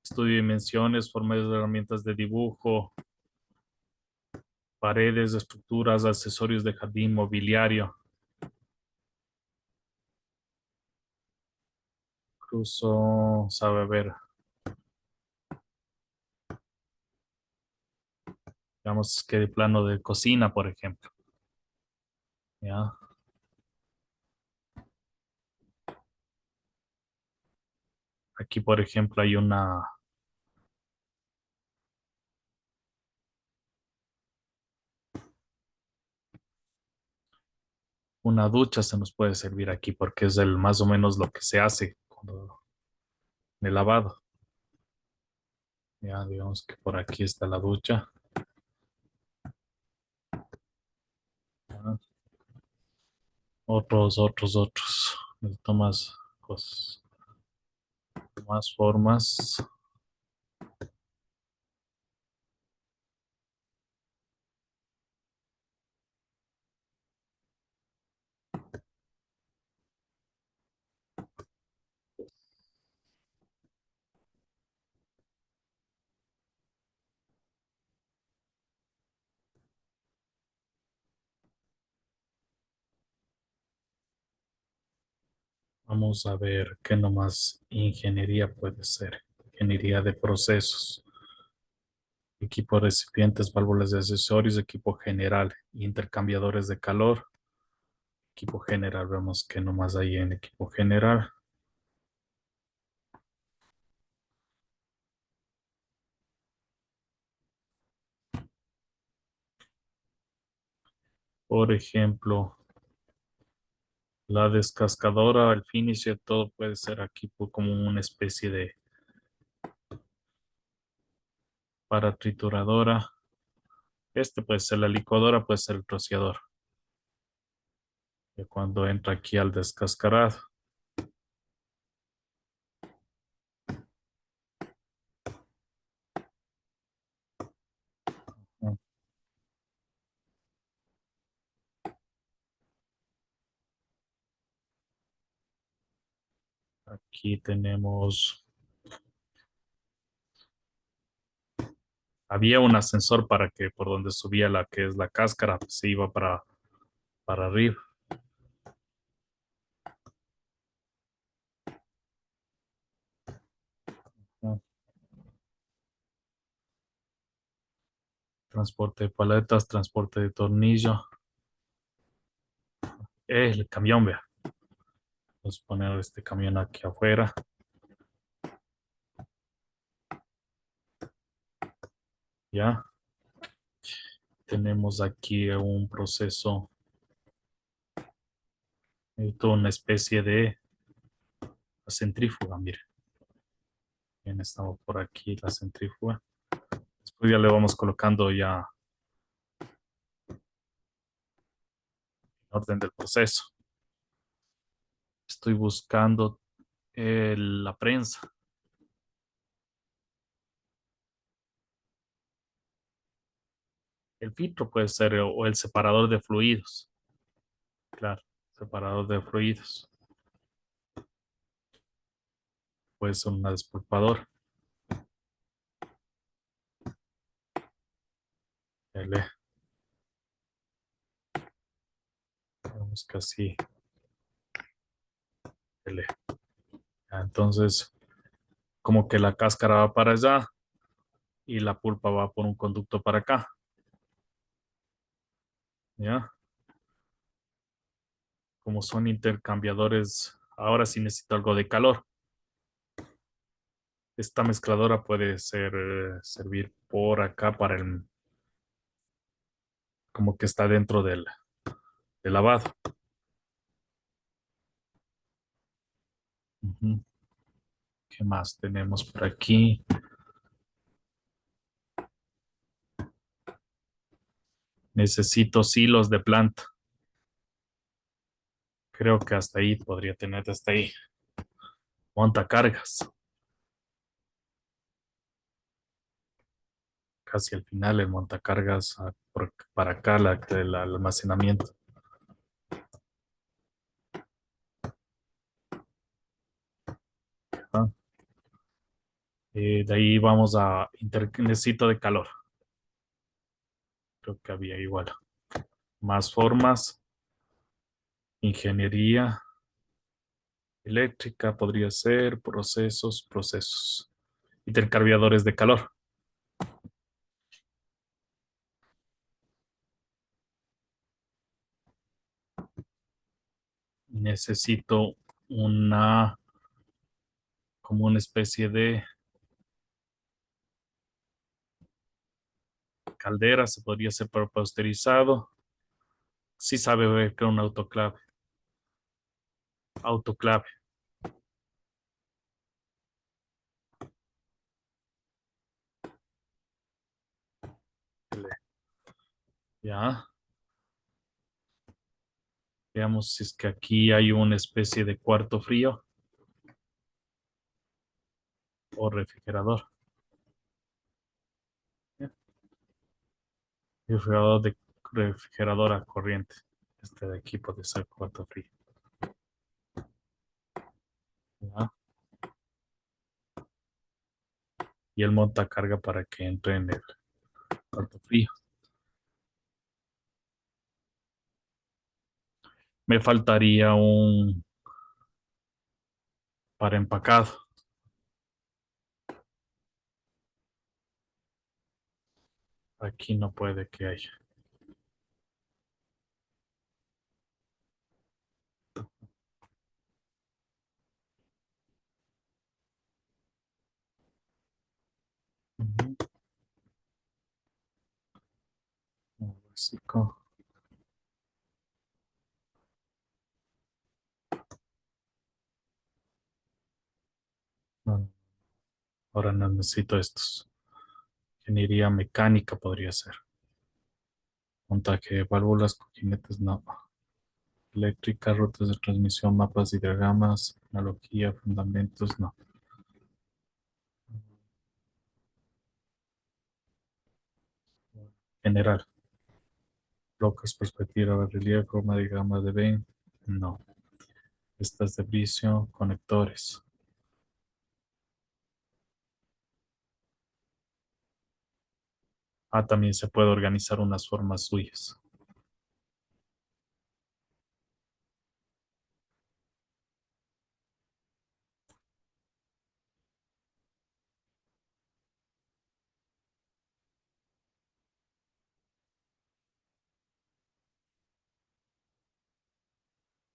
estudio de dimensiones, por medio de herramientas de dibujo, paredes, estructuras, accesorios de jardín, mobiliario. Incluso sabe ver, digamos que de plano de cocina, por ejemplo. ¿Ya? Aquí, por ejemplo, hay una ducha, se nos puede servir aquí porque es el, más o menos lo que se hace cuando, en el lavado. Ya, digamos que por aquí está la ducha. ¿Ya? Otros. Necesito más cosas, más formas. Vamos a ver qué nomás ingeniería puede ser. Ingeniería de procesos, equipo recipientes, válvulas de accesorios, equipo general, intercambiadores de calor, equipo general. Vemos que nomás hay en equipo general. Por ejemplo, la descascadora, el finisher, todo puede ser aquí como una especie de para trituradora, Este puede ser la licuadora, puede ser el rociador. Y cuando entra aquí al descascarado. Aquí tenemos, había un ascensor para que por donde subía la que es la cáscara, pues, se iba para arriba. ¿No? Transporte de paletas, transporte de tornillo. El camión, vea. Vamos a poner este camión aquí afuera. Ya. Tenemos aquí un proceso, una especie de centrífuga, mire. Bien, estamos por aquí la centrífuga. Después ya le vamos colocando ya en orden del proceso. Estoy buscando la prensa. El filtro puede ser o el separador de fluidos. Claro, separador de fluidos. Puede ser una despulpadora. L. Vamos casi L. Entonces, como que la cáscara va para allá y la pulpa va por un conducto para acá. ¿Ya? Como son intercambiadores, ahora sí necesito algo de calor. Esta mezcladora puede servir por acá para como que está dentro del lavado. Ujú. ¿Qué más tenemos por aquí? Necesito silos de planta. Creo que hasta ahí podría tener, hasta ahí. Montacargas. Casi al final el montacargas para acá, el almacenamiento. ¿Ah? De ahí vamos a necesito de calor. Creo que había igual. Más formas. Ingeniería eléctrica podría ser. Procesos. Intercambiadores de calor. Necesito una, como una especie de caldera, se podría hacer para pasteurizado. Sí sabe ver que un autoclave. Autoclave. Ya. Veamos si es que aquí hay una especie de cuarto frío o refrigerador. Ya. Refrigerador a corriente. Este de aquí puede ser cuarto frío. Ya. Y el montacarga para que entre en el cuarto frío. Me faltaría un para empacado. Aquí no puede que haya. Ujú. Un básico. No, ahora no necesito estos. Ingeniería mecánica podría ser. Montaje de válvulas, cojinetes, no. Eléctrica, rutas de transmisión, mapas y diagramas, analogía, fundamentos, no. General. Bloques, perspectiva, relieve, forma de diagrama de Venn, no. Estas de vicio, conectores. También se puede organizar unas formas suyas.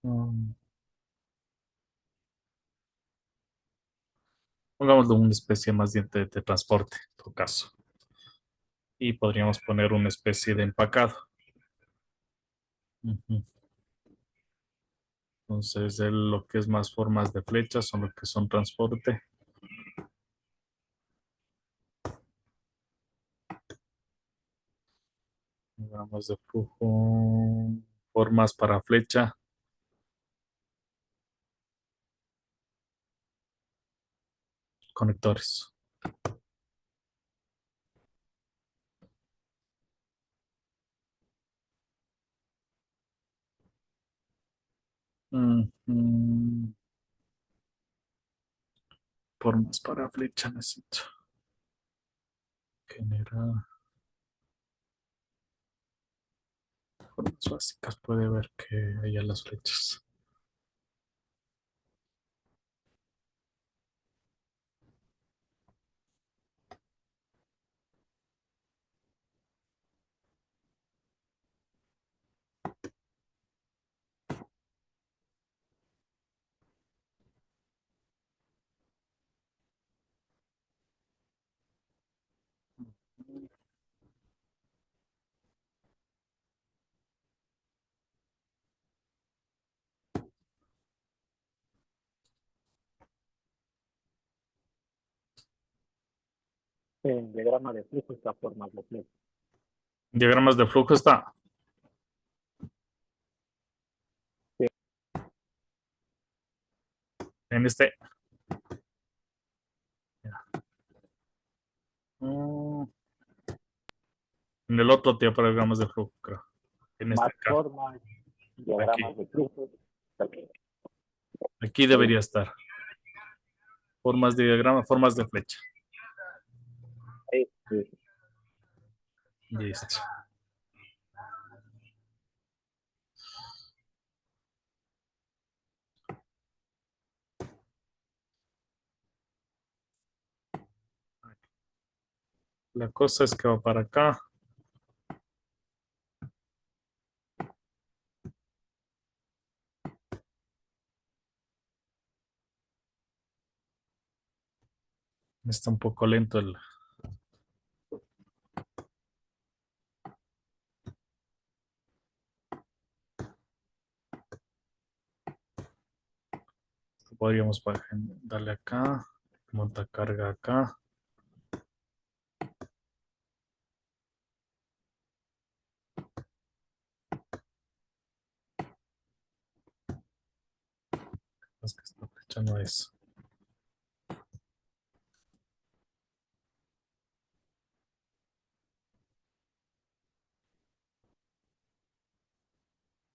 Mm, Pongámoslo una especie más bien de transporte, en todo caso. Y podríamos poner una especie de empacado. Ujú. Entonces, lo que es más formas de flechas son lo que son transporte. Diagramas de flujo, formas para flecha, conectores. Ujú. Formas para flecha necesito. Generar formas básicas. Puede ver que haya las flechas. En diagrama de flujo está formas de flujo. Diagramas de flujo está. Sí. En este. Mm, En el otro tipo de diagramas de flujo, creo. En este Más acá. formas, diagramas Aquí. de flujo. También. Aquí debería estar. Formas de diagrama, formas de flecha. Ahí, sí. Listo. La cosa es que va para acá. Está un poco lento el. Podríamos darle acá. Monta carga acá. Es que esta flecha no es.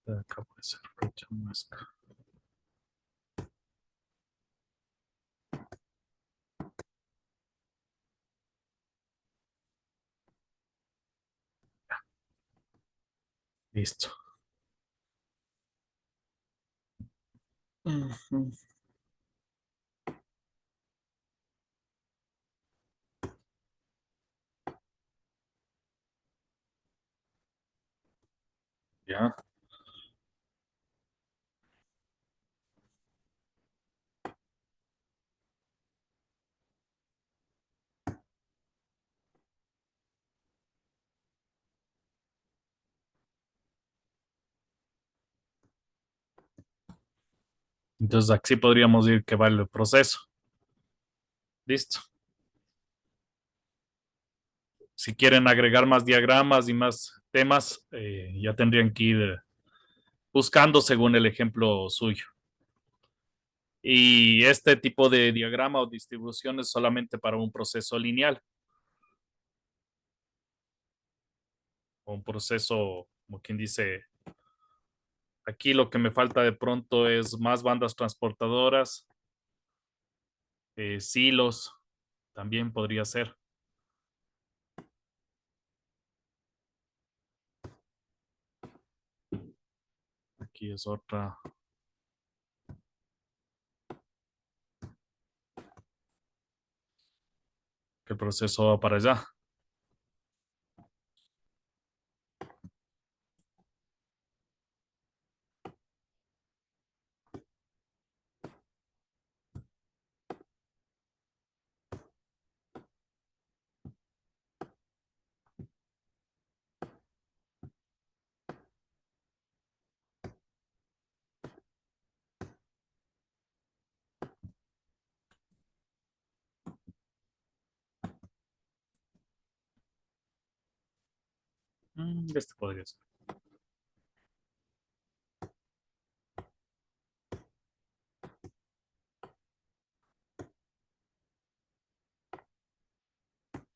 De acá puede ser flecha muesca. Listo. Ujú. Ya. Entonces aquí podríamos ir que va el proceso. Listo. Si quieren agregar más diagramas y más temas, ya tendrían que ir buscando según el ejemplo suyo. Y este tipo de diagrama o distribución es solamente para un proceso lineal. O un proceso, como quien dice, aquí lo que me falta de pronto es más bandas transportadoras, silos, también podría ser. Aquí es otra. Que el proceso va para allá. Este podría ser.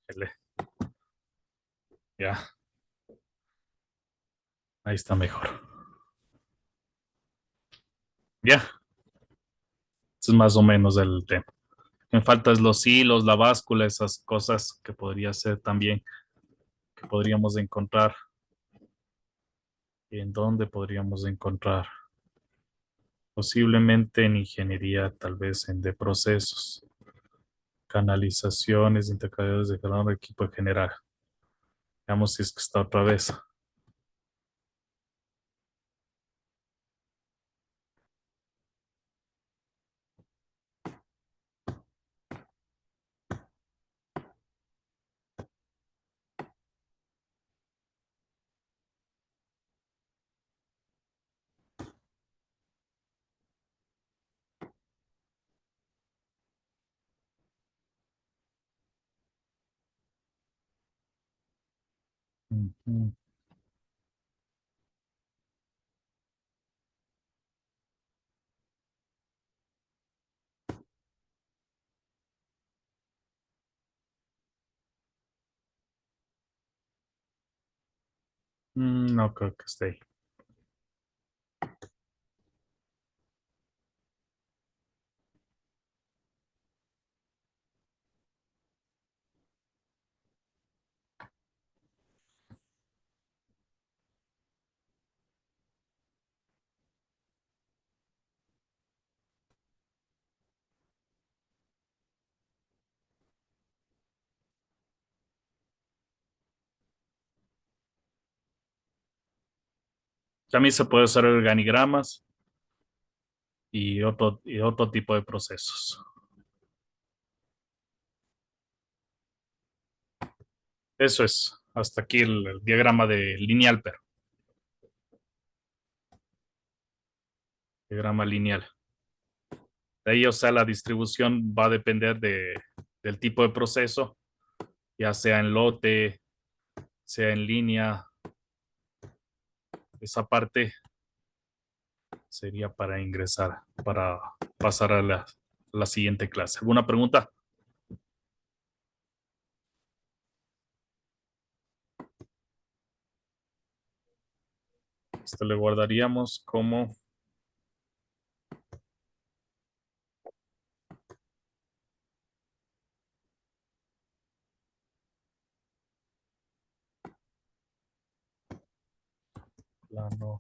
L. Ya, ahí está mejor. Ya, eso es más o menos el tema. Me falta es los hilos, la báscula, esas cosas que podría ser también, que podríamos encontrar. ¿Y en dónde podríamos encontrar? Posiblemente en ingeniería, tal vez en de procesos, canalizaciones, intercambiadores de calor, equipo en general. Veamos si es que está otra vez. Ujú. No creo que esté ahí. También se puede hacer organigramas y otro tipo de procesos. Eso es, hasta aquí el diagrama de lineal, pero diagrama lineal. De ahí, o sea, la distribución va a depender del tipo de proceso, ya sea en lote, sea en línea. Esa parte sería para ingresar, para pasar a la siguiente clase. ¿Alguna pregunta? Esto le guardaríamos como plano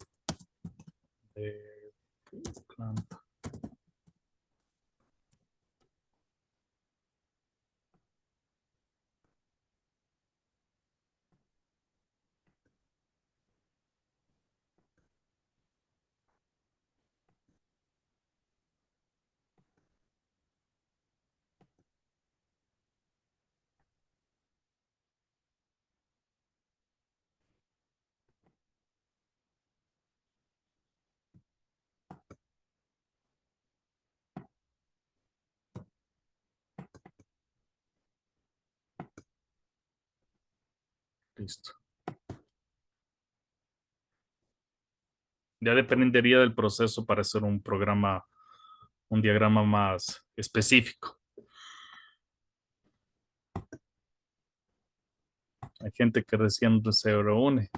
de planta. Listo. Ya dependería del proceso para hacer un programa, un diagrama más específico. Hay gente que recién se reúne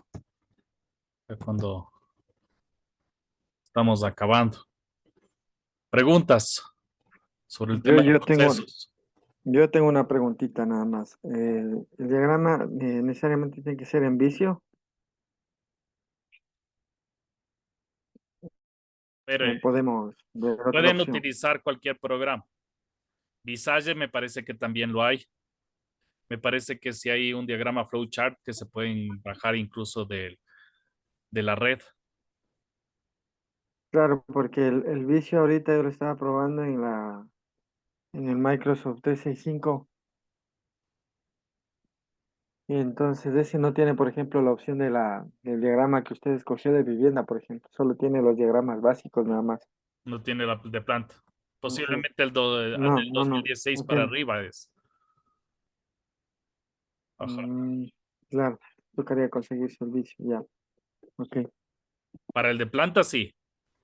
ya cuando estamos acabando. Preguntas sobre el Yo, tema de yo tengo, procesos. yo tengo una preguntita nada más. ¿El diagrama necesariamente tiene que ser en vicio Pero, o podemos ver otra pueden opción? utilizar cualquier programa. Visage me parece que también lo hay. Me parece que si hay un diagrama flowchart que se pueden bajar incluso de la red. Claro, porque el vicio ahorita yo lo estaba probando en el Microsoft 365 y entonces ese no tiene, por ejemplo, la opción del diagrama que usted escogió de vivienda, por ejemplo. Solo tiene los diagramas básicos nada más. No tiene la de planta. Ujú. Posiblemente No, del no, no, 2016 no para tiene. arriba es. Ajá. Mm, claro, tocaría conseguir servicio, ya. Ok, Para el de planta sí.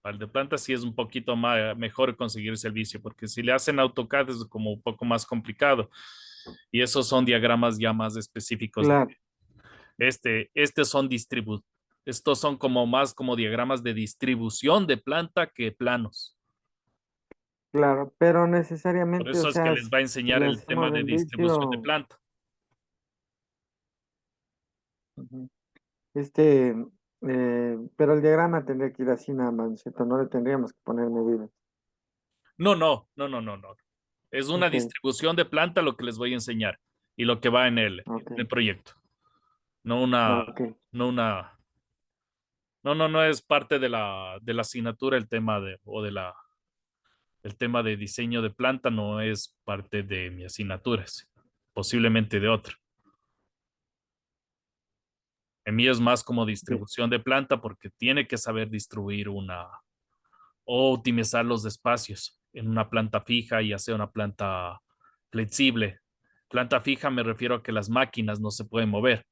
Para el de planta sí es un poquito más, mejor conseguir servicio, porque si le hacen AutoCAD es como un poco más complicado. Y esos son diagramas ya más específicos. claro, Estos son como más como diagramas de distribución de planta que planos. claro, pero Por necesariamente, o eso es que sea, les va a si enseñar le el tema hacemos de en distribución de vicio, planta. ujú, este, pero el diagrama tendría que ir así nada más, ¿no es cierto? No le tendríamos que poner medidas. No, no, no, no, no, no. Es una Ok, distribución de planta lo que les voy a enseñar y lo que va en ok, el proyecto. No una, ok, no una, no, no, no es parte de la asignatura el tema el tema de diseño de planta no es parte de mi asignatura, posiblemente de otra. En mí es más como bien, distribución de planta porque tiene que saber distribuir o optimizar los espacios en una planta fija y hacer una planta flexible. Planta fija me refiero a que las máquinas no se pueden mover.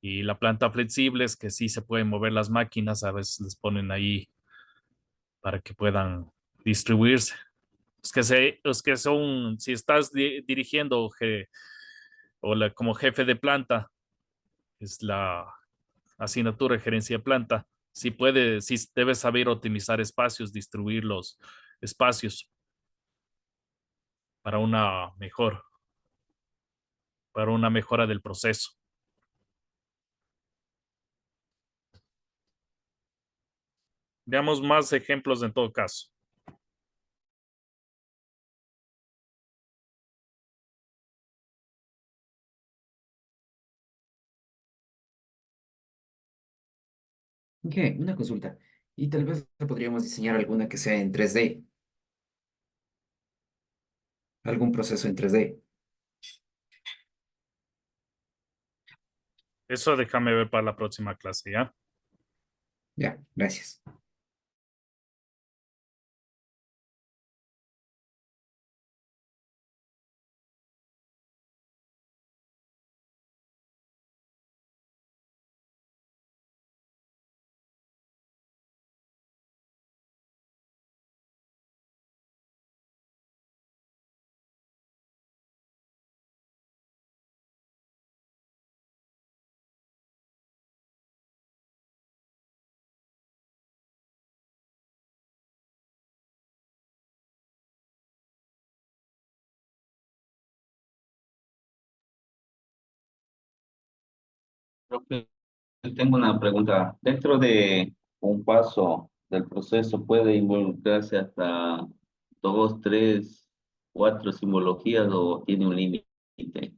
Y la planta flexible es que sí se pueden mover las máquinas, a veces les ponen ahí para que puedan distribuirse. Es que son, si estás dirigiendo como jefe de planta, es la asignatura de gerencia de planta, si debes saber optimizar espacios, distribuir los espacios para para una mejora del proceso. Veamos más ejemplos en todo caso. Ok, una consulta. Y tal vez podríamos diseñar alguna que sea en 3D, algún proceso en 3D. Eso déjame ver para la próxima clase, ¿ya? Ya, gracias. Profe, tengo una pregunta. Dentro de un paso del proceso puede involucrarse hasta dos, tres, cuatro simbologías o tiene un límite.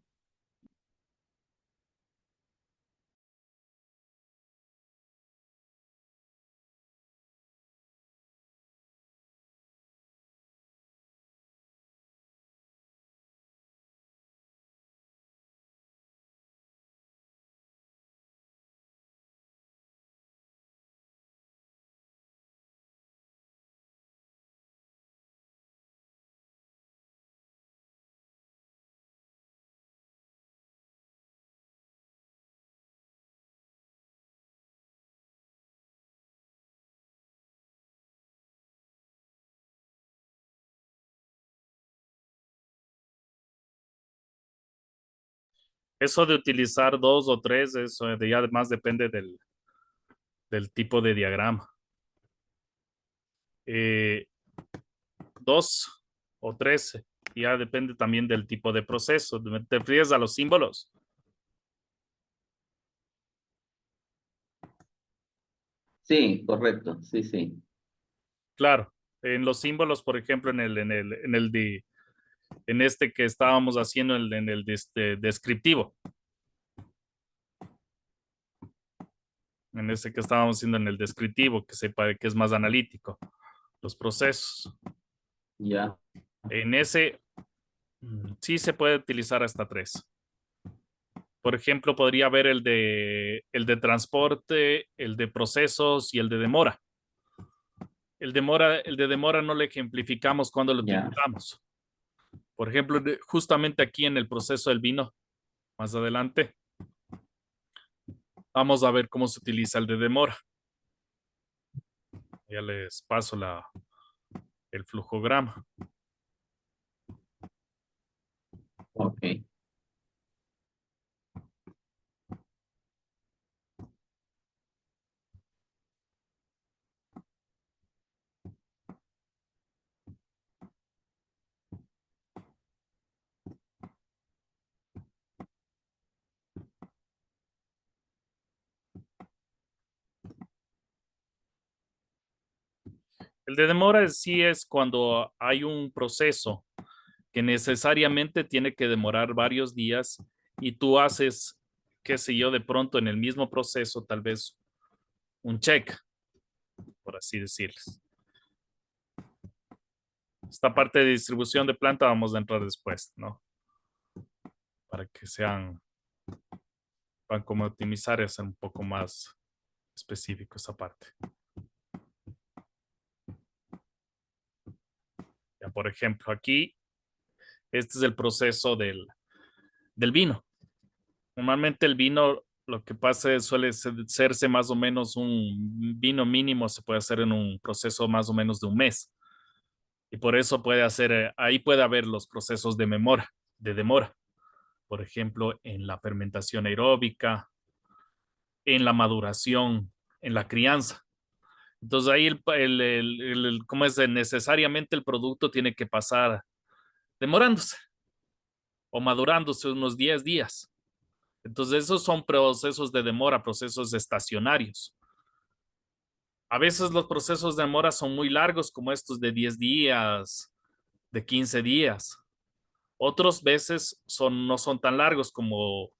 Eso de utilizar dos o tres, eso ya además depende del tipo de diagrama. Eh, dos o tres, ya depende también del tipo de proceso. ¿Te refieres a los símbolos? Sí, correcto, sí, sí. Claro, en los símbolos, por ejemplo, en este que estábamos haciendo, en el descriptivo, en este que estábamos haciendo en el descriptivo, que sepa que es más analítico, los procesos. Ya, En ese sí se puede utilizar hasta tres. Por ejemplo, podría haber el de transporte, el de procesos y el de demora. El de demora no le ejemplificamos cuando lo ya, utilizamos. Por ejemplo, justamente aquí en el proceso del vino, más adelante, vamos a ver cómo se utiliza el de demora. Ya les paso el flujograma. ok. El de demora sí es cuando hay un proceso que necesariamente tiene que demorar varios días y tú haces, qué sé yo, de pronto en el mismo proceso, tal vez un check, por así decirles. Esta parte de distribución de planta vamos a entrar después, ¿no? Para que para como optimizar y hacer un poco más específico esa parte. Ya, por ejemplo, aquí, este es el proceso del vino. Normalmente el vino, lo que pasa es suele hacerse más o menos un vino mínimo, se puede hacer en un proceso más o menos de un mes. Y por eso puede hacer, ahí puede haber los procesos de demora. Por ejemplo, en la fermentación aeróbica, en la maduración, en la crianza. Entonces ahí ¿cómo es? Necesariamente el producto tiene que pasar demorándose o madurándose unos 10 días. Entonces esos son procesos de demora, procesos estacionarios. A veces los procesos de demora son muy largos, como estos de 10 días, de 15 días. Otros veces no son tan largos, como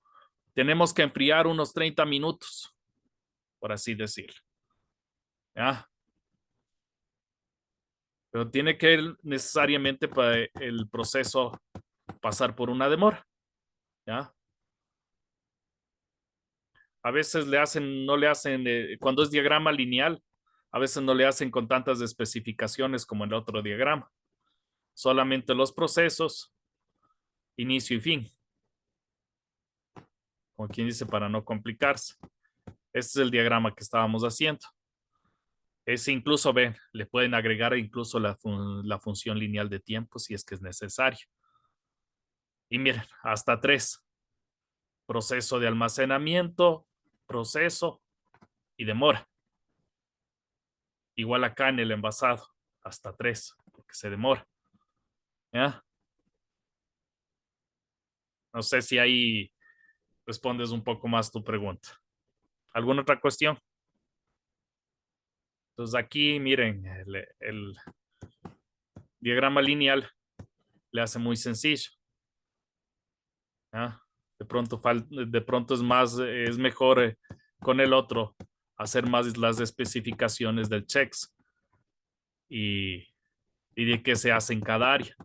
tenemos que enfriar unos 30 minutos, por así decirlo. ¿Ya? Pero tiene que necesariamente para el proceso pasar por una demora. ¿Ya? A veces no le hacen, cuando es diagrama lineal, a veces no le hacen con tantas especificaciones como en el otro diagrama. Solamente los procesos, inicio y fin. Como quien dice, para no complicarse. Este es el diagrama que estábamos haciendo. Ese incluso, ven, le pueden agregar incluso la función lineal de tiempo si es que es necesario. Y miren, hasta tres. Proceso de almacenamiento, proceso y demora. Igual acá en el envasado, hasta tres, porque se demora. ¿Ya? No sé si ahí respondes un poco más tu pregunta. ¿Alguna otra cuestión? Entonces aquí, miren, el diagrama lineal le hace muy sencillo. ¿Ya? De pronto es mejor con el otro hacer más las especificaciones del checks y, y de qué se hace en cada área.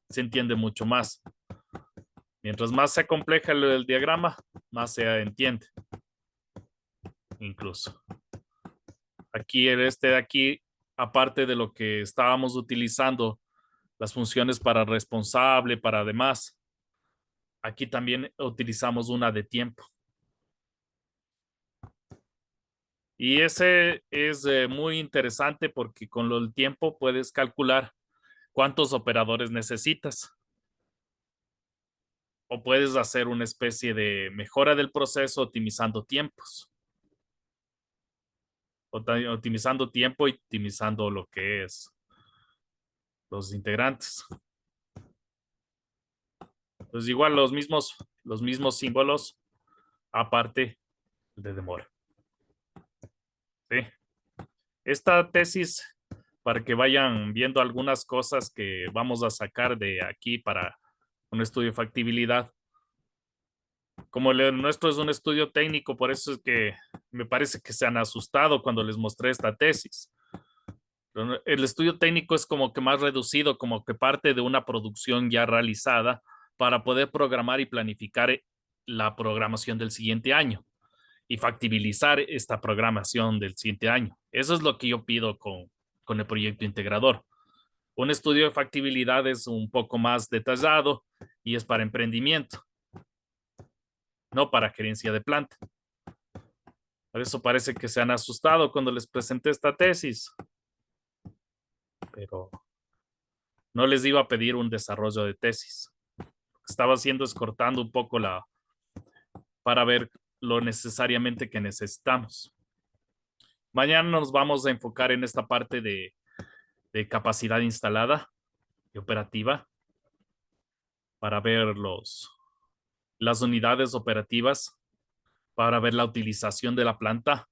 Se entiende mucho más. Mientras más se compleja el diagrama, más se entiende. Incluso. Aquí, este de aquí, aparte de lo que estábamos utilizando, las funciones para responsable, para demás, aquí también utilizamos una de tiempo. Y ese es muy interesante porque con el tiempo puedes calcular cuántos operadores necesitas. o puedes hacer una especie de mejora del proceso optimizando tiempos. Optimizando tiempo y optimizando lo que es los integrantes. Entonces igual los mismos símbolos, aparte de demora. ¿Sí? Esta tesis, para que vayan viendo algunas cosas que vamos a sacar de aquí para un estudio de factibilidad. Como el nuestro es un estudio técnico, por eso es que me parece que se han asustado cuando les mostré esta tesis. El estudio técnico es como que más reducido, como que parte de una producción ya realizada para poder programar y planificar la programación del siguiente año y factibilizar esta programación del siguiente año. Eso es lo que yo pido con el proyecto integrador. Un estudio de factibilidad es un poco más detallado y es para emprendimiento, no para gerencia de planta. Por eso parece que se han asustado cuando les presenté esta tesis, pero no les iba a pedir un desarrollo de tesis. Lo que estaba haciendo es cortando un poco para ver lo necesariamente que necesitamos. Mañana nos vamos a enfocar en esta parte de capacidad instalada y operativa para ver las unidades operativas, para ver la utilización de la planta.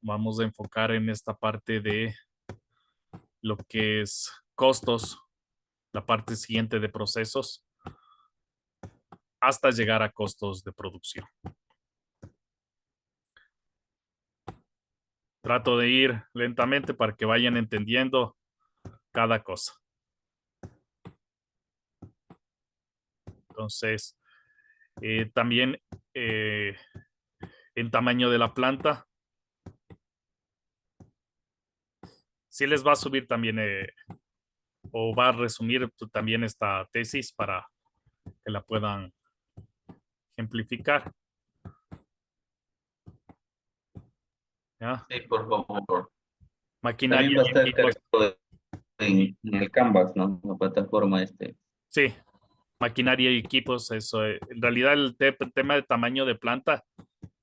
Vamos a enfocar en esta parte de lo que es costos, la parte siguiente de procesos, hasta llegar a costos de producción. Trato de ir lentamente para que vayan entendiendo cada cosa. Entonces, también en tamaño de la planta, sí les va a subir también o va a resumir también esta tesis para que la puedan ejemplificar. ¿Ya? Sí, por favor. Maquinaria También va a y estar equipos. cargado en el Canvas, ¿no? La plataforma este. Sí, maquinaria y equipos, eso. En realidad el tema de tamaño de planta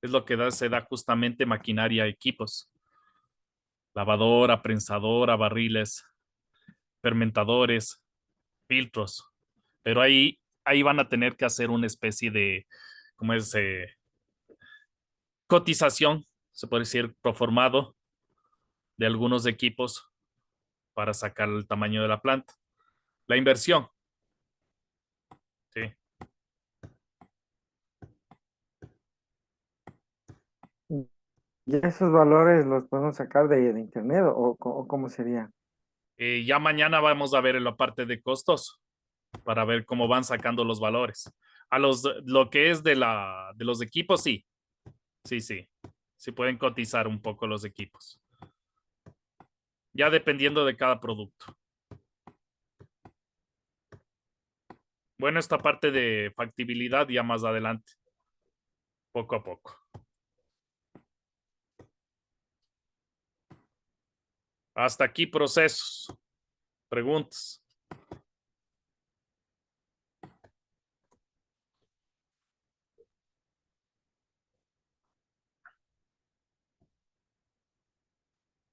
es lo que se da justamente maquinaria y equipos. Lavadora, prensadora, barriles, fermentadores, filtros. Pero ahí van a tener que hacer una especie de, ¿cómo es? Cotización, se puede decir, proformado de algunos equipos para sacar el tamaño de la planta. La inversión, sí. ¿Y esos valores los podemos sacar de internet o cómo sería? Ya mañana vamos a ver en la parte de costos para ver cómo van sacando los valores. Lo que es de los equipos, sí. Sí, sí. Sí pueden cotizar un poco los equipos. Ya dependiendo de cada producto. Bueno, esta parte de factibilidad ya más adelante. Poco a poco. Hasta aquí procesos. Preguntas.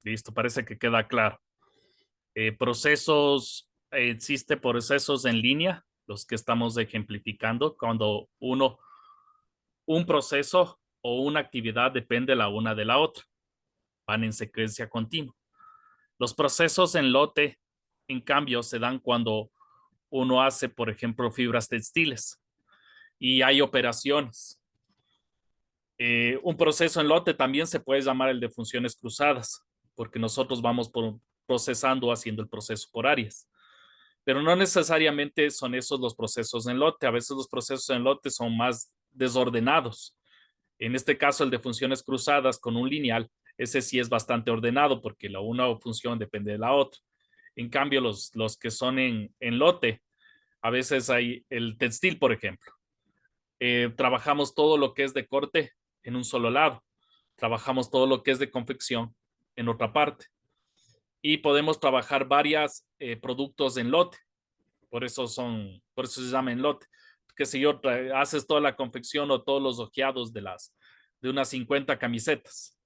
Listo, parece que queda claro. Existe procesos en línea, los que estamos ejemplificando, cuando un proceso o una actividad depende la una de la otra, van en secuencia continua. Los procesos en lote, en cambio, se dan cuando uno hace, por ejemplo, fibras textiles y hay operaciones. Un proceso en lote también se puede llamar el de funciones cruzadas, porque nosotros vamos procesando, haciendo el proceso por áreas. Pero no necesariamente son esos los procesos en lote. A veces los procesos en lote son más desordenados. En este caso, el de funciones cruzadas con un lineal, ese sí es bastante ordenado porque la una función depende de la otra. En cambio, los que son en lote, a veces hay el textil, por ejemplo. Trabajamos todo lo que es de corte en un solo lado. Trabajamos todo lo que es de confección en otra parte. Y podemos trabajar varios productos en lote. Por eso se llama en lote. Qué sé yo, haces toda la confección o todos los ojeados de unas 50 camisetas.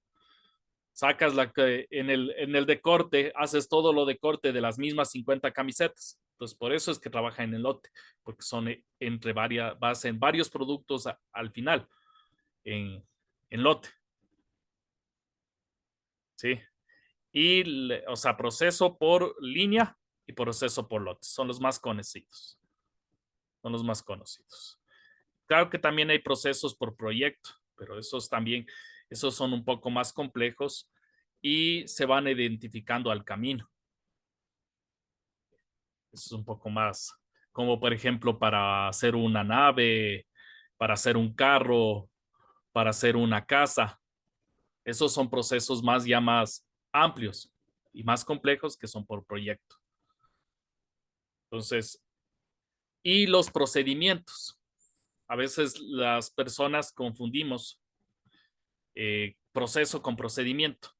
Sacas en el de corte, haces todo lo de corte de las mismas 50 camisetas. Entonces, por eso es que trabaja en el lote, porque son entre varias, vas en varios productos al final, en lote. ¿Sí? O sea, proceso por línea y proceso por lote. Son los más conocidos. Son los más conocidos. Claro que también hay procesos por proyecto, pero esos son un poco más complejos y se van identificando al camino. Eso es un poco más, como por ejemplo para hacer una nave, para hacer un carro, para hacer una casa. Esos son procesos ya más amplios y más complejos que son por proyecto. Entonces, y los procedimientos. A veces las personas confundimos proceso con procedimiento.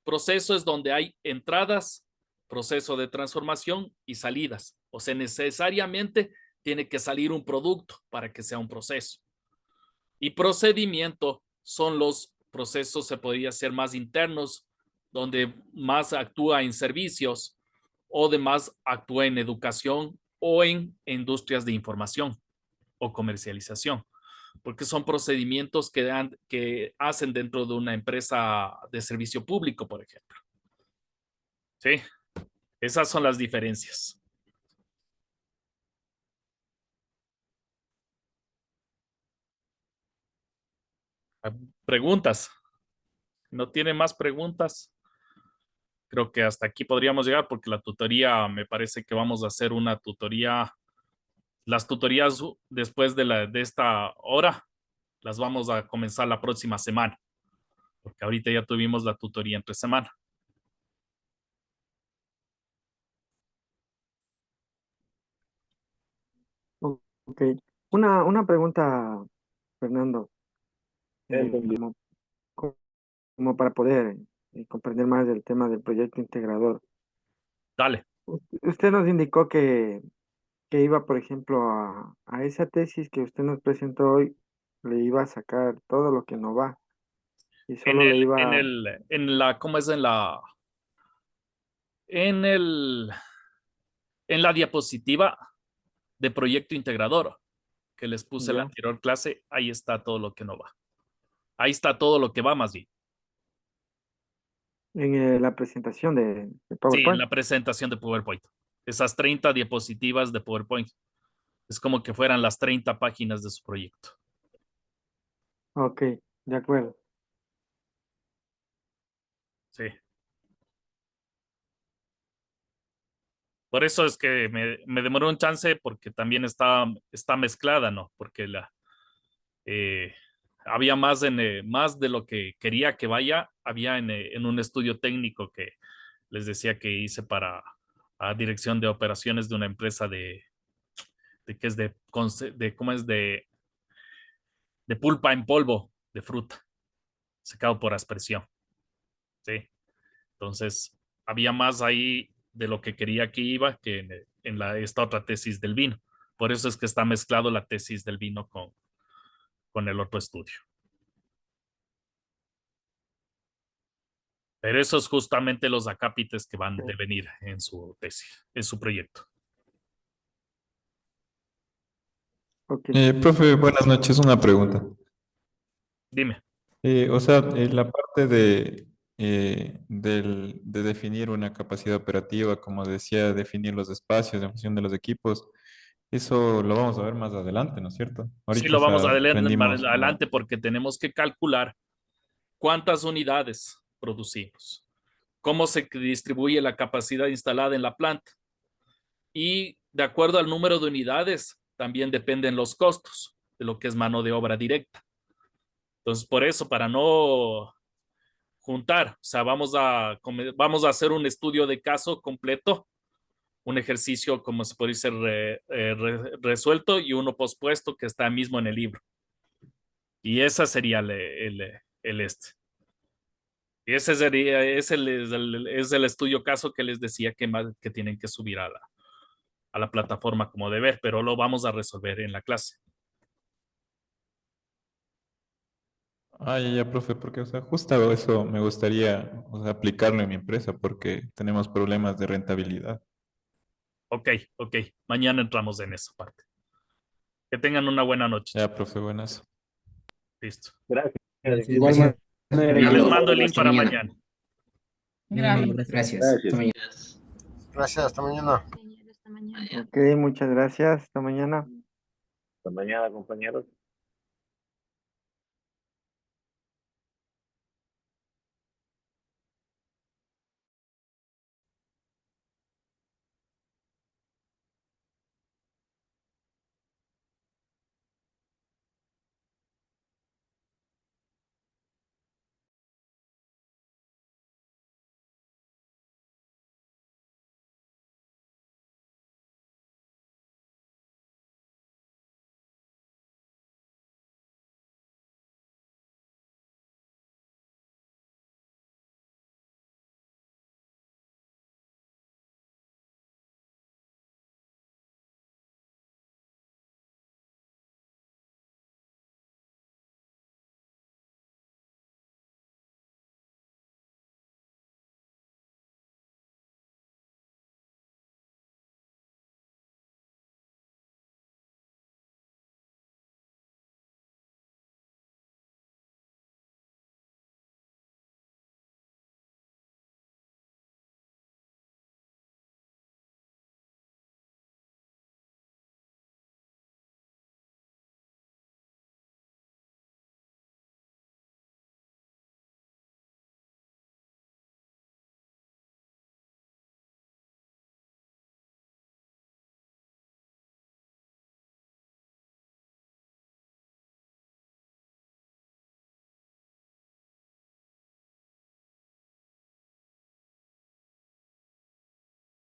Proceso es donde hay entradas, proceso de transformación y salidas. O sea, necesariamente tiene que salir un producto para que sea un proceso. Y procedimiento son los procesos, se podría ser más internos, donde más actúa en servicios o de más actúa en educación o en industrias de información o comercialización, porque son procedimientos que hacen dentro de una empresa de servicio público, por ejemplo. Sí, esas son las diferencias. ¿Preguntas? ¿No tiene más preguntas? Creo que hasta aquí podríamos llegar porque la tutoría, me parece que vamos a hacer una tutoría. Las tutorías después de esta hora las vamos a comenzar la próxima semana, porque ahorita ya tuvimos la tutoría entre semana. Ok. Una pregunta, Fernando, Entendí. como, como para poder comprender más del tema del proyecto integrador. Dale. Usted nos indicó que iba, por ejemplo, a esa tesis que usted nos presentó hoy, le iba a sacar todo lo que no va y solo le iba, ¿Cómo es en el, en la diapositiva de proyecto integrador que les puse en la ya, anterior clase? Ahí está todo lo que no va. Ahí está todo lo que va más bien. en la presentación de Sí, en PowerPoint. la presentación de PowerPoint. Esas 30 diapositivas de PowerPoint. Es como que fueran las 30 páginas de su proyecto. Ok, de acuerdo. Sí. Por eso es que me demoró un chance porque también está mezclada, ¿no? Porque eh, había más de lo que quería que vaya, había en un estudio técnico que les decía que hice para a dirección de operaciones de una empresa de que es ¿cómo es? De pulpa en polvo de fruta, secado por aspersión. Sí. Entonces, había más ahí de lo que quería que iba que esta otra tesis del vino. Por eso es que está mezclado la tesis del vino con el otro estudio. Pero esos justamente los acápites que van a venir en su tesis, en su proyecto. Ok. Profe, buenas noches. Una pregunta. Dime. O sea, la parte de definir una capacidad operativa, como decía, definir los espacios en función de los equipos, eso lo vamos a ver más adelante, ¿no es cierto? Sí, Ahorita, lo o vamos sea, más aprendimos como... adelante porque tenemos que calcular cuántas unidades producimos, cómo se distribuye la capacidad instalada en la planta y de acuerdo al número de unidades también dependen los costos de lo que es mano de obra directa. Entonces, por eso, para no juntar, o sea, vamos a hacer un estudio de caso completo, un ejercicio como se puede ser resuelto y uno pospuesto que está mismo en el libro. Y esa sería el este. Y ese sería, es el estudio caso que les decía que tienen que subir a la plataforma como deber, pero lo vamos a resolver en la clase. Ah, ya, profe, porque, o sea, justo eso me gustaría, o sea, aplicarlo en mi empresa porque tenemos problemas de rentabilidad. Ok, ok. Mañana entramos en esa parte. Que tengan una buena noche. Ya, profe, buenas. Listo. Gracias. Igual Gracias, Ya les Fernando. mando el link Hasta para mañana. mañana. Gracias. Hasta mañana. Gracias, hasta mañana. Ok, muchas gracias. Hasta mañana. Hasta mañana, compañeros.